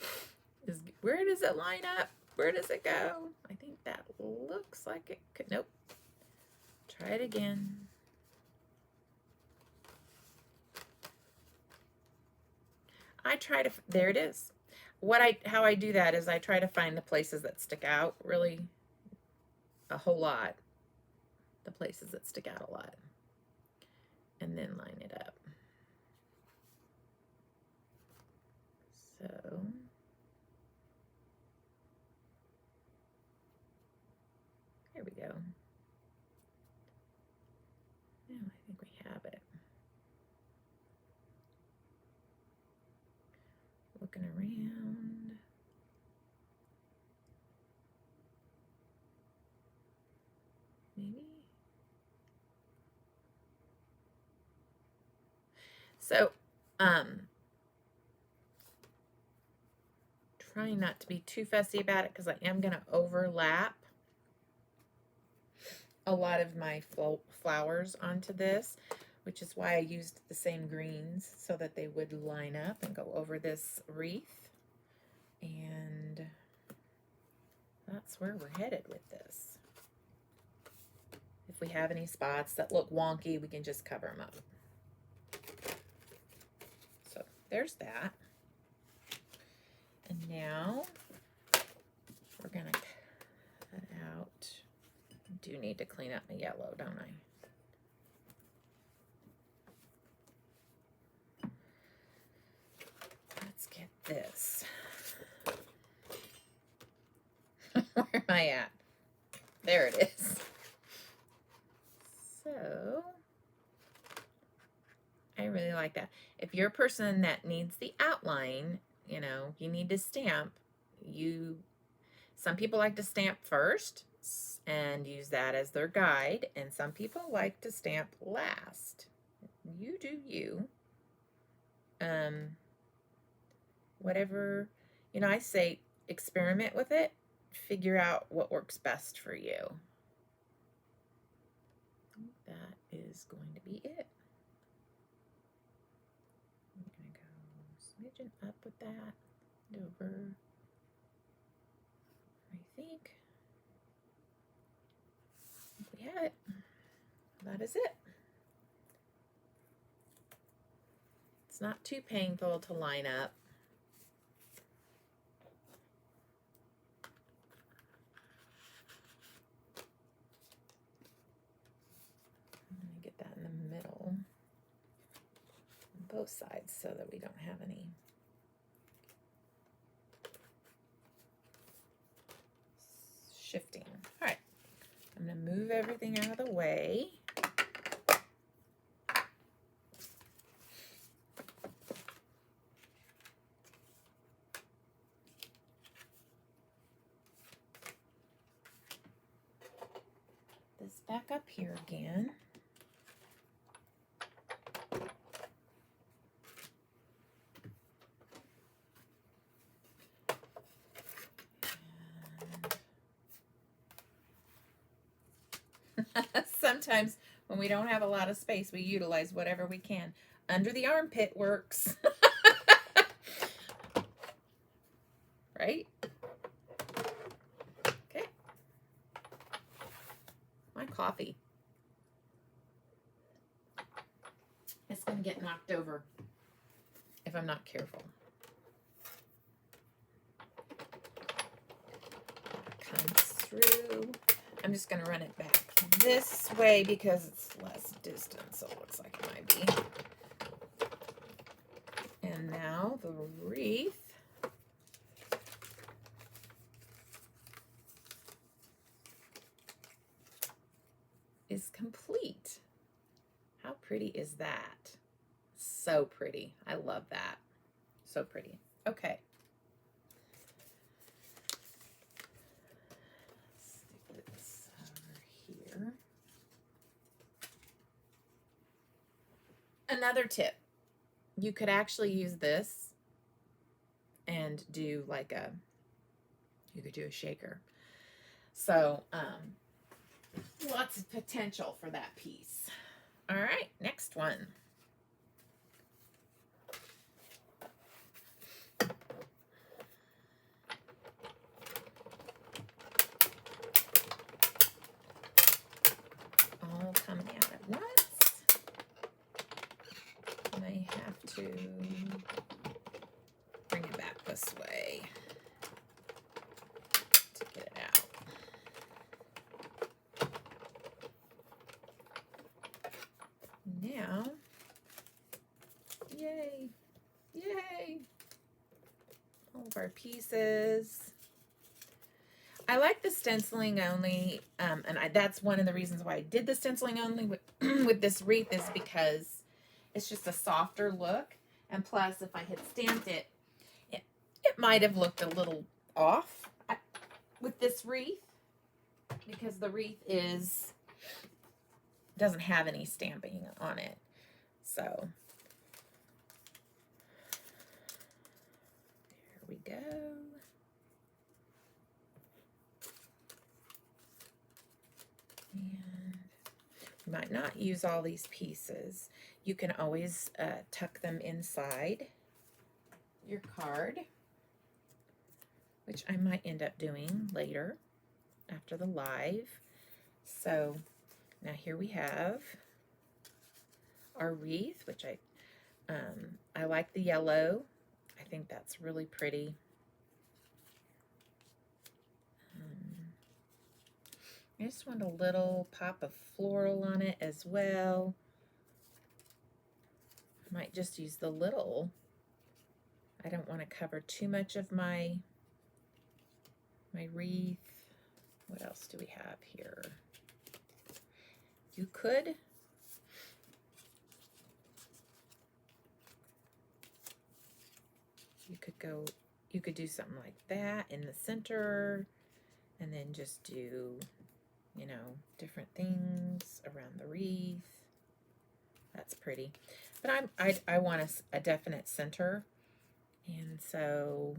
Is where does it line up? Where does it go? I think that looks like it could. Nope. Try it again. There it is. How I do that is I try to find the places that stick out really a whole lot. The places that stick out a lot. And then line it up. So here we go. Now I think we have it. Looking around. Maybe. So, trying not to be too fussy about it because I am going to overlap a lot of my flowers onto this, which is why I used the same greens so that they would line up and go over this wreath. And that's where we're headed with this. If we have any spots that look wonky, we can just cover them up. So there's that. And now we're going to cut out. I do need to clean up my yellow, don't I? Let's get this. Where am I at? There it is. So I really like that. If you're a person that needs the outline, you know, you need to stamp. Some people like to stamp first and use that as their guide, and some people like to stamp last. You do you. Whatever, you know, I say experiment with it. Figure out what works best for you. That is going to be it. I'm going to go smidgen up with that, over, I think. it. That is it. It's not too painful to line up. I'm going to get that in the middle on both sides so that we don't have any shifting. All right, I'm going to move everything out of the way. This back up here again. Sometimes when we don't have a lot of space, we utilize whatever we can. Under the armpit works. Right? Okay. My coffee. It's going to get knocked over if I'm not careful. Comes through. I'm just going to run it back this way because it's less distance, so it looks like it might be. And now the wreath. Is complete. How pretty is that? So pretty. I love that. So pretty. Okay. Stick this over here. Another tip. You could actually use this and do like you could do a shaker. So, lots of potential for that piece. All right, next one. All coming out at once. I have to bring it back this way to get it out. Now, yay, yay, all of our pieces. I like the stenciling only, and that's one of the reasons why I did the stenciling only with, with this wreath is because it's just a softer look, and plus if I had stamped it, it might have looked a little off with this wreath because the wreath doesn't have any stamping on it. So there we go. And you might not use all these pieces. You can always tuck them inside your card, which I might end up doing later after the live. So now here we have our wreath, which I like the yellow. I think that's really pretty. I just want a little pop of floral on it as well. I might just use the little. I don't want to cover too much of my wreath. What else do we have here? You could do something like that in the center, and then just do, you know, different things around the wreath. That's pretty, but I want a definite center, and so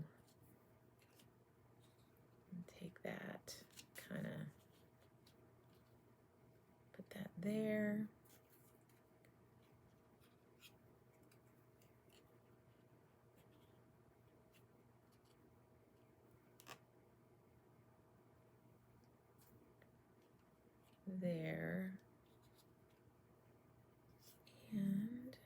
take that, kind of put that there. there. And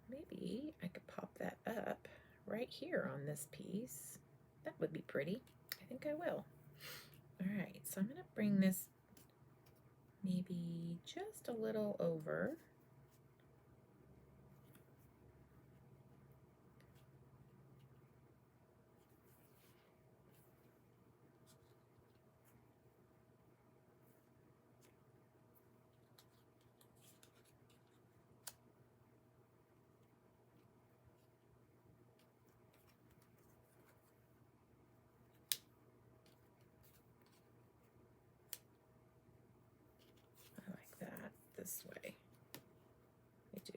maybe I could pop that up right here on this piece. That would be pretty. I think I will. All right, so I'm going to bring this maybe just a little over. This way. I do.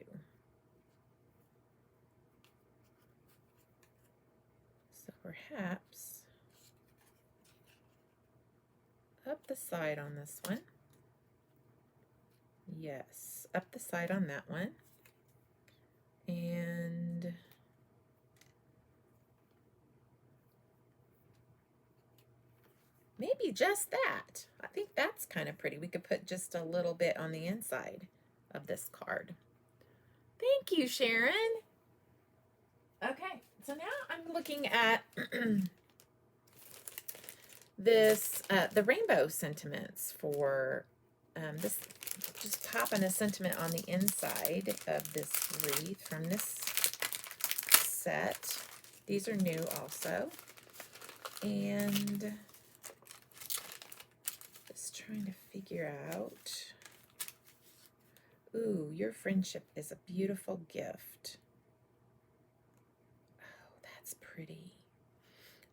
So perhaps up the side on this one. Yes, up the side on that one. And maybe just that. I think that's kind of pretty. We could put just a little bit on the inside of this card. Thank you, Sharon. Okay, so now I'm looking at this, the rainbow sentiments for this, just popping a sentiment on the inside of this wreath from this set. These are new also. And trying to figure out. Ooh, your friendship is a beautiful gift. Oh, that's pretty.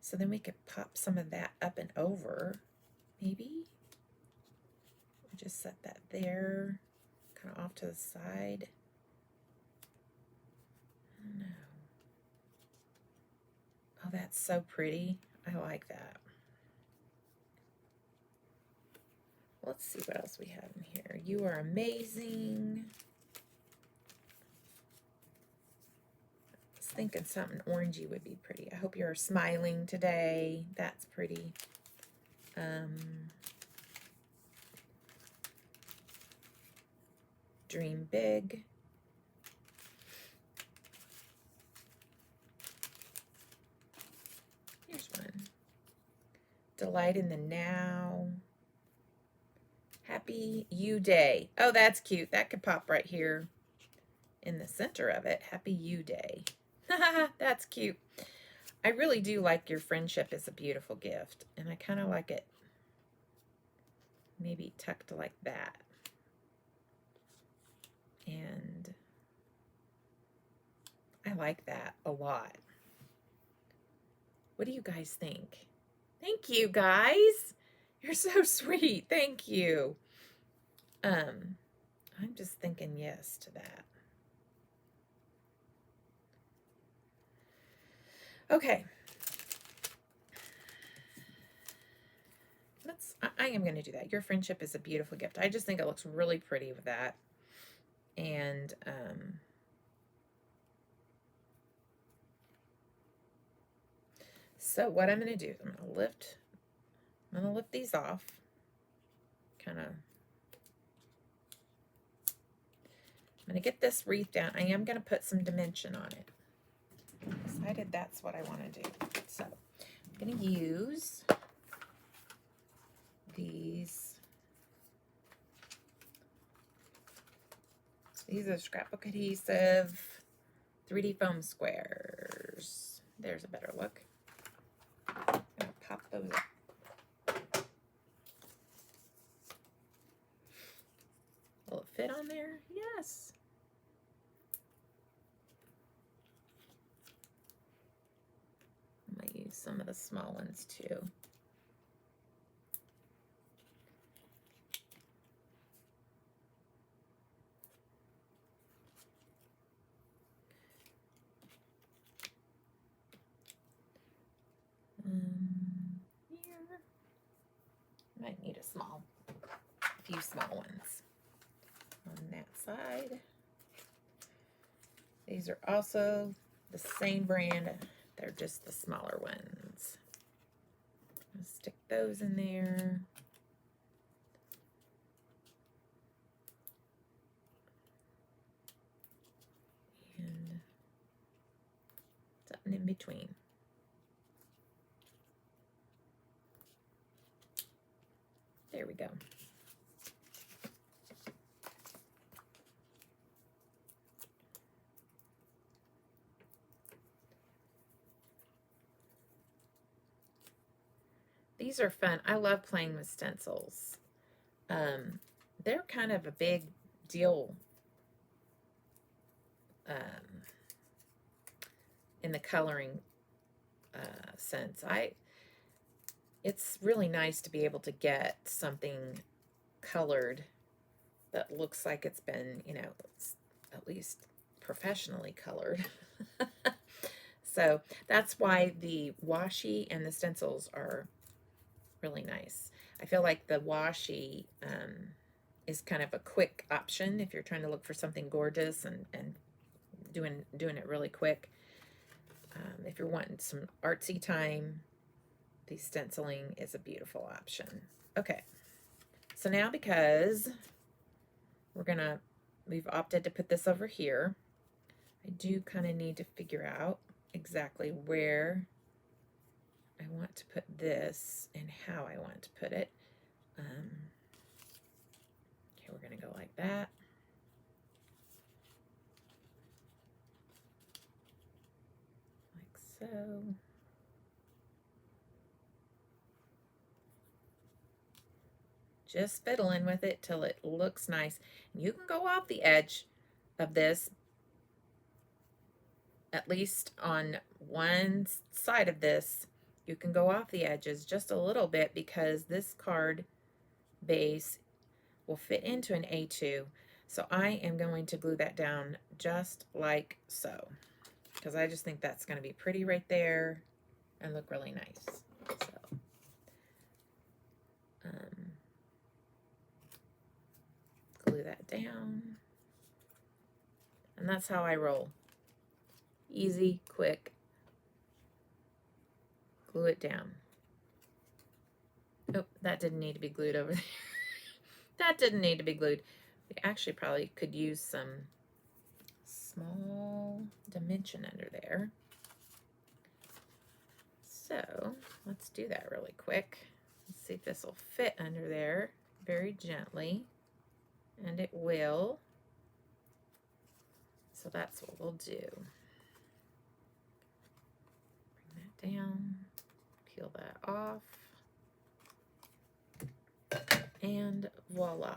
So then we could pop some of that up and over, maybe. We'll just set that there, kind of off to the side. I don't know. Oh, that's so pretty. I like that. Let's see what else we have in here. You are amazing. I was thinking something orangey would be pretty. I hope you're smiling today. That's pretty. Dream big. Here's one. Delight in the now. Happy You Day. Oh, that's cute. That could pop right here in the center of it. Happy You Day. That's cute. I really do like your friendship is a beautiful gift. And I kind of like it maybe tucked like that. And I like that a lot. What do you guys think? Thank you, guys. You're so sweet. Thank you. I'm just thinking yes to that. Okay. I am going to do that. Your friendship is a beautiful gift. I just think it looks really pretty with that. And so what I'm going to do, I'm going to lift these off. Kind of. I'm going to get this wreath down. I am going to put some dimension on it. I decided that's what I want to do. So I'm going to use these. These are Scrapbook Adhesive 3D foam squares. There's a better look. I'm going to pop those up. Will it fit on there? Yes. I might use some of the small ones too. Might need a few small ones on that side. These are also the same brand. They're just the smaller ones. I'll stick those in there. And something in between. There we go. These are fun. I love playing with stencils. They're kind of a big deal in the coloring sense. It's really nice to be able to get something colored that looks like it's been, you know, at least professionally colored. So that's why the washi and the stencils are really nice. I feel like the washi is kind of a quick option if you're trying to look for something gorgeous and doing it really quick. If you're wanting some artsy time, the stenciling is a beautiful option. Okay, so now because we've opted to put this over here, I do kind of need to figure out exactly where I want to put this and how I want to put it. Okay, we're going to go like that. Like so. Just fiddling with it till it looks nice. You can go off the edge of this, at least on one side of this. You can go off the edges just a little bit because this card base will fit into an A2. So I am going to glue that down just like so, because I just think that's going to be pretty right there and look really nice. So, glue that down. And that's how I roll. Easy, quick. Glue it down. Oh, that didn't need to be glued over there. That didn't need to be glued. We actually probably could use some small dimension under there. So let's do that really quick. Let's see if this will fit under there very gently. And it will. So that's what we'll do. Bring that down. Peel that off. And voila.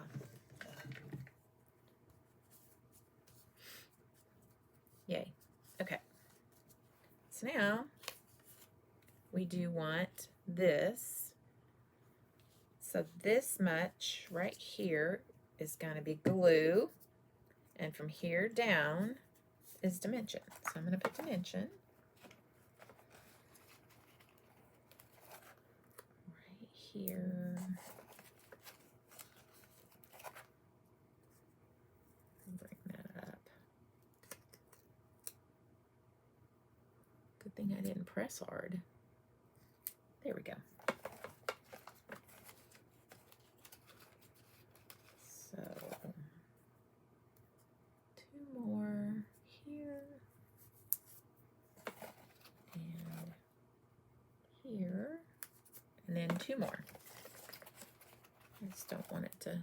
Yay. Okay. So now we do want this. So this much right here is going to be glue. And from here down is dimension. So I'm going to put dimension right here. Bring that up. Good thing I didn't press hard. There we go. So two more here and here, and then two more. I just don't want it to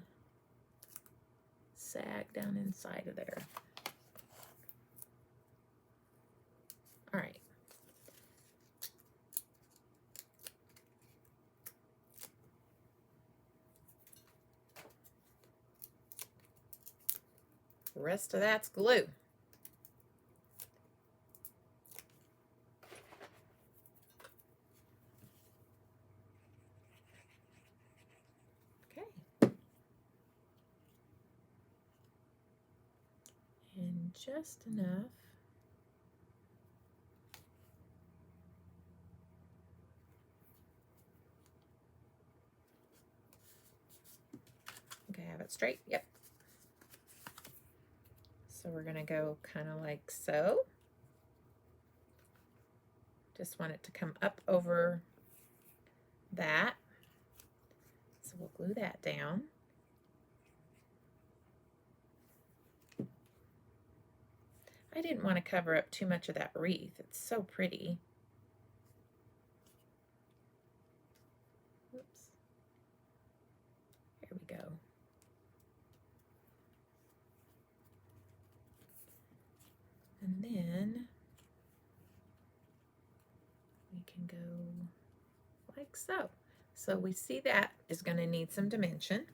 sag down inside of there. All right. The rest of that's glue. Okay. And just enough it straight? Yep. So we're going to go kind of like so. Just want it to come up over that. So we'll glue that down. I didn't want to cover up too much of that wreath. It's so pretty. Oops. Here we go. And then we can go like so. So we see that is going to need some dimension.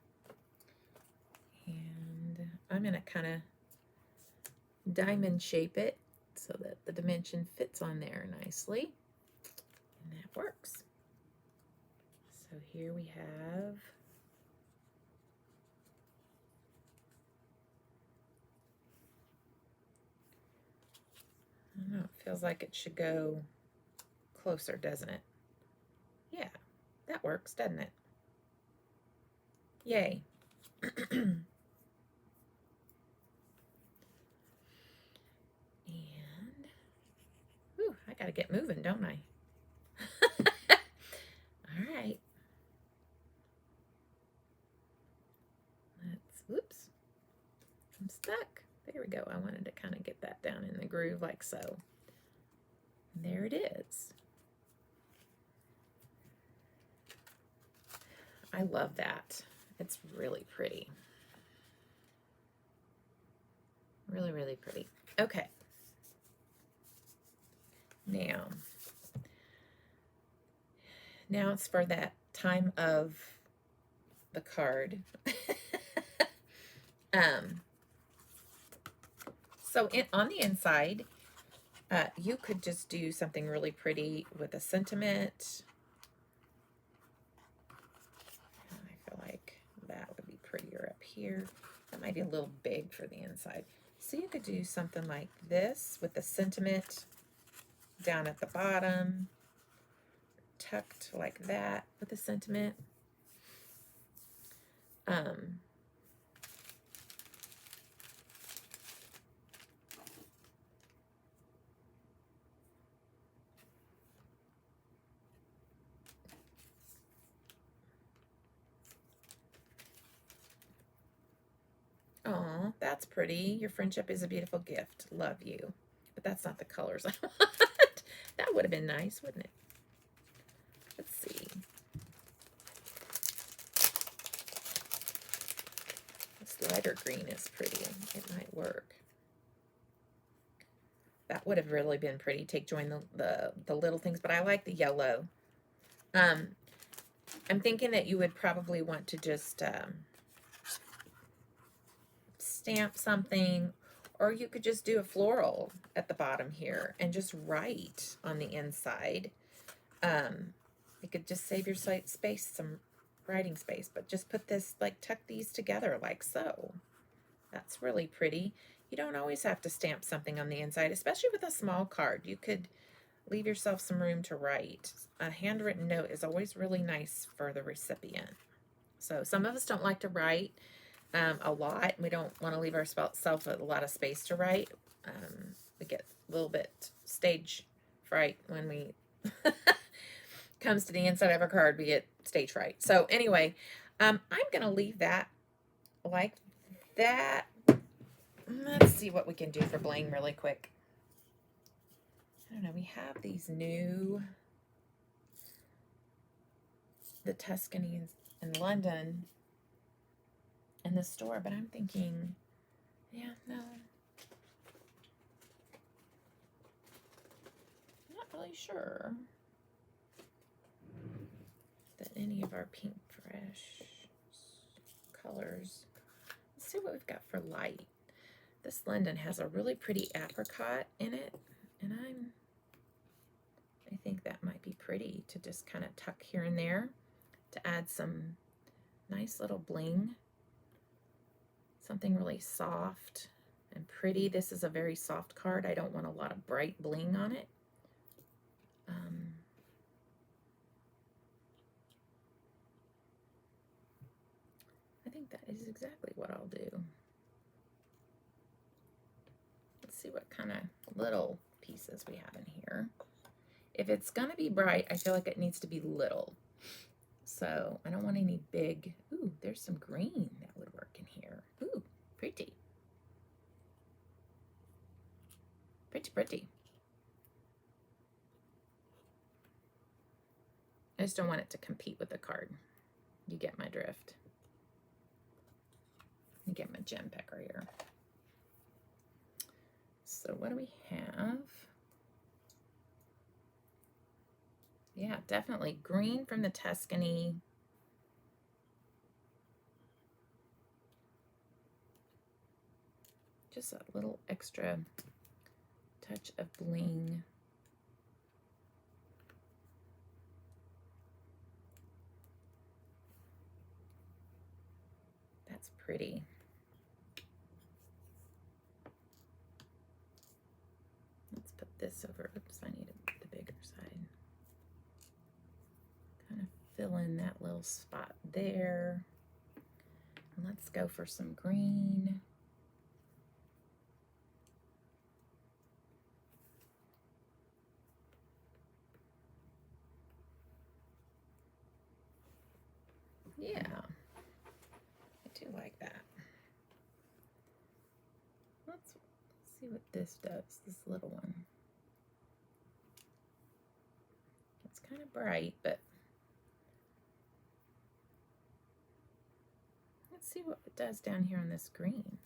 And I'm going to kind of diamond shape it so that the dimension fits on there nicely. And that works. So here we have I don't know, it feels like it should go closer, doesn't it? Yeah, that works, doesn't it? Yay. Ooh, I gotta get moving, don't I? All right. Oops, I'm stuck. There we go. I wanted to kind of get that down in the groove like so. And there it is. I love that. It's really pretty. Really, really pretty. Okay. Now it's for that time of the card. So on the inside, you could just do something really pretty with a sentiment. I feel like that would be prettier up here. That might be a little big for the inside. So you could do something like this with the sentiment down at the bottom, tucked like that with the sentiment. Oh, that's pretty. Your friendship is a beautiful gift. Love you. But that's not the colors I want. That would have been nice, wouldn't it? Let's see. This lighter green is pretty. It might work. That would have really been pretty. Take join the little things, but I like the yellow. I'm thinking that you would probably want to just stamp something, or you could just do a floral at the bottom here and just write on the inside. You could just save your space, some writing space, but just put this, like tuck these together like so. That's really pretty. You don't always have to stamp something on the inside, especially with a small card. You could leave yourself some room to write. A handwritten note is always really nice for the recipient. So some of us don't like to write a lot. We don't want to leave ourselves a lot of space to write. We get a little bit stage fright when we comes to the inside of our card. We get stage fright. So anyway, I'm gonna leave that like that. Let's see what we can do for bling really quick. I don't know. We have these new, the Tuscany in London in the store, but I'm thinking, yeah, no, not really sure that any of our Pinkfresh colors. Let's see what we've got for light. This London has a really pretty apricot in it, and I think that might be pretty to just kind of tuck here and there to add some nice little bling. Something really soft and pretty. This is a very soft card. I don't want a lot of bright bling on it. I think think that is exactly what I'll do. Let's see what kind of little pieces we have in here. If it's going to be bright, I feel like it needs to be little. So I don't want any big. Ooh, there's some green that would work in here. Ooh, pretty. Pretty, pretty. I just don't want it to compete with the card. You get my drift. Let me get my gem picker here. So what do we have? Yeah, definitely green from the Tuscany. Just a little extra touch of bling. That's pretty. Let's put this over. Oops, I needed the bigger side. Kind of fill in that little spot there. And let's go for some green. Yeah, I do like that. Let's see what this does, this little one. It's kind of bright, but let's see what it does down here on this green.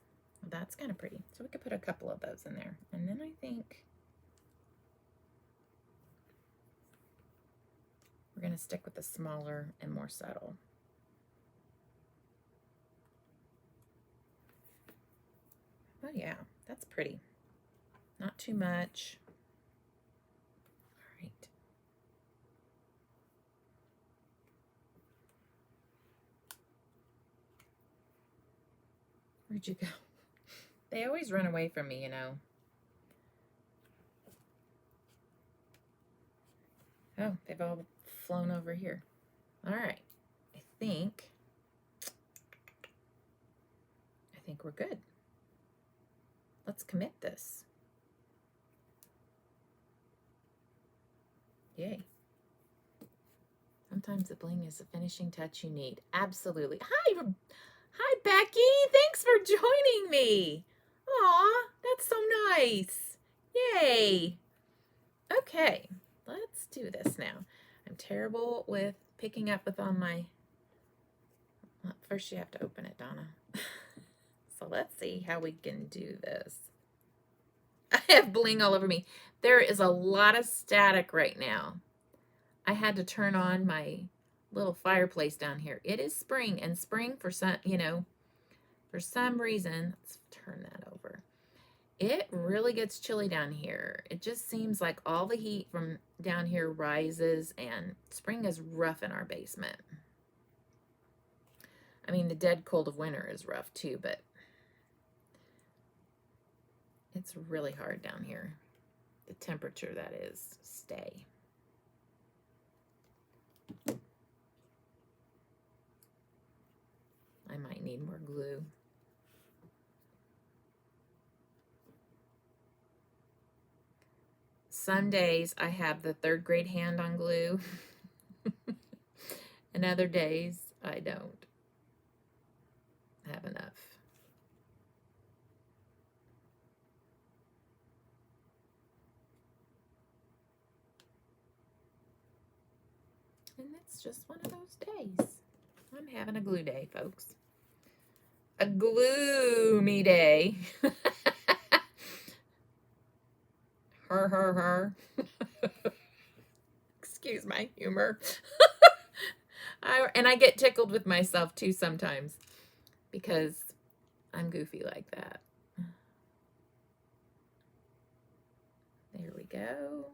Well, that's kind of pretty. So we could put a couple of those in there. And then I think we're going to stick with the smaller and more subtle. Oh yeah, that's pretty. Not too much. All right. Where'd you go? They always run away from me, you know. Oh, they've all flown over here. All right. I think we're good. Let's commit this. Yay. Sometimes the bling is the finishing touch you need. Absolutely. Hi, Becky. Thanks for joining me. Aw, that's so nice. Yay. Okay, let's do this now. I'm terrible with picking up with on my... Well, first you have to open it, Donna. So let's see how we can do this. I have bling all over me. There is a lot of static right now. I had to turn on my little fireplace down here. It is spring, and spring for some, you know, for some reason, let's turn that over. It really gets chilly down here. It just seems like all the heat from down here rises, and spring is rough in our basement. I mean, the dead cold of winter is rough too, but it's really hard down here. The temperature, that is, stay. I might need more glue. Some days I have the 3rd grade hand on glue, and other days I don't have enough. And it's just one of those days. I'm having a glue day, folks. A gloomy day. Her. Excuse my humor. I get tickled with myself too sometimes because I'm goofy like that. There we go.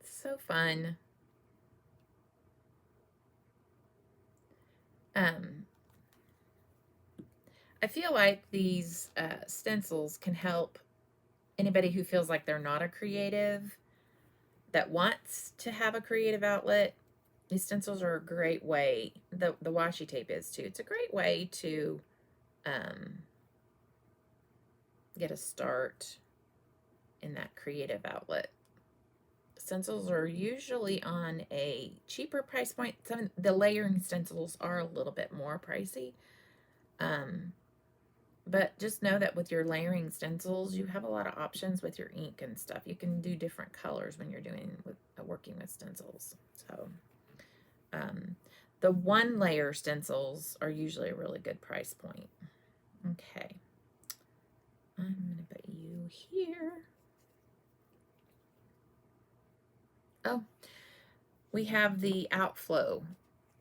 So fun. I feel like these stencils can help anybody who feels like they're not a creative, that wants to have a creative outlet. These stencils are a great way, the washi tape is too. It's a great way to get a start in that creative outlet. Stencils are usually on a cheaper price point. Some of the layering stencils are a little bit more pricey. But just know that with your layering stencils, you have a lot of options with your ink and stuff. You can do different colors when you're working with stencils. So the one layer stencils are usually a really good price point. Okay. I'm going to put you here. Oh, we have the outflow.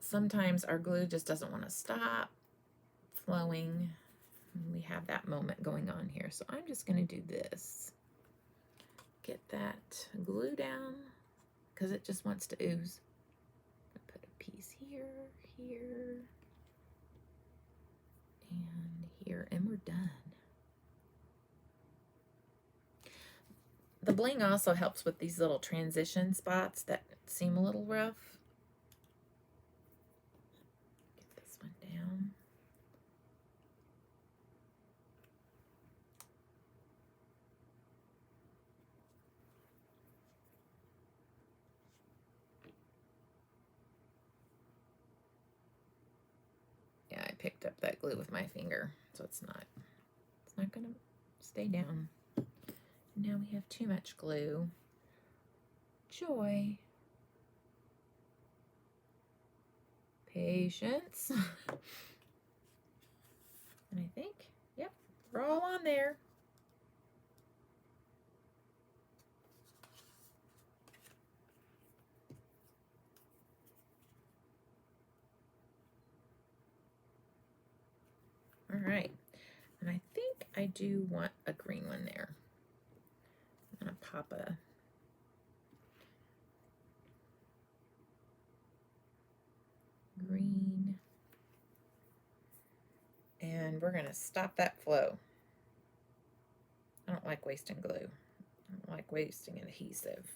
Sometimes our glue just doesn't want to stop flowing. We have that moment going on here. So I'm just going to do this. Get that glue down because it just wants to ooze. Put a piece here, here, and here, and we're done. The bling also helps with these little transition spots that seem a little rough. Get this one down. Yeah, I picked up that glue with my finger, so it's not gonna stay down. Now we have too much glue. Joy. Patience. And I think, yep, we're all on there. All right. And I think I do want a green one there. I'm going to pop a green. And we're going to stop that flow. I don't like wasting glue. I don't like wasting adhesive.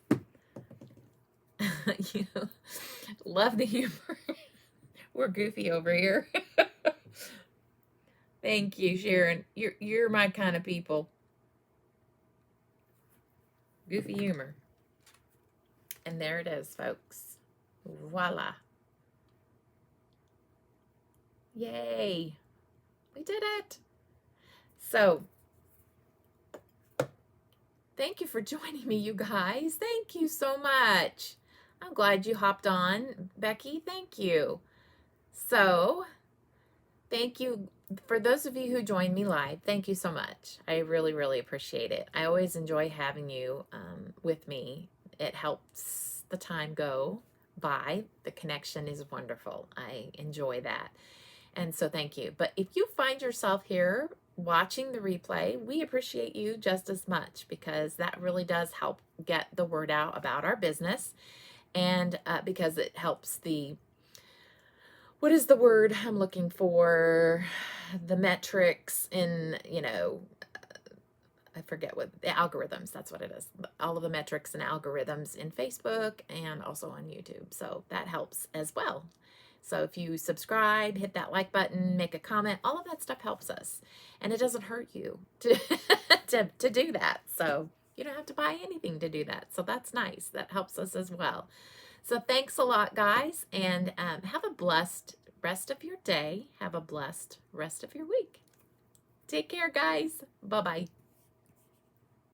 You love the humor. We're goofy over here. Thank you, Sharon. You're my kind of people. Goofy humor. And there it is, folks. Voila. Yay. We did it. So, thank you for joining me, you guys. Thank you so much. I'm glad you hopped on. Becky, thank you. So, thank you. For those of you who joined me live, thank you so much. I really, really appreciate it. I always enjoy having you with me. It helps the time go by. The connection is wonderful. I enjoy that. And so thank you. But if you find yourself here watching the replay, we appreciate you just as much because that really does help get the word out about our business. And because it helps the, what is the word I'm looking for? The metrics in, you know, I forget what, the algorithms, that's what it is. All of the metrics and algorithms in Facebook and also on YouTube. So that helps as well. So if you subscribe, hit that like button, make a comment, all of that stuff helps us. And it doesn't hurt you to, to do that. So you don't have to buy anything to do that. So that's nice. That helps us as well. So thanks a lot, guys. And have a blessed rest of your day. Have a blessed rest of your week. Take care, guys. Bye-bye.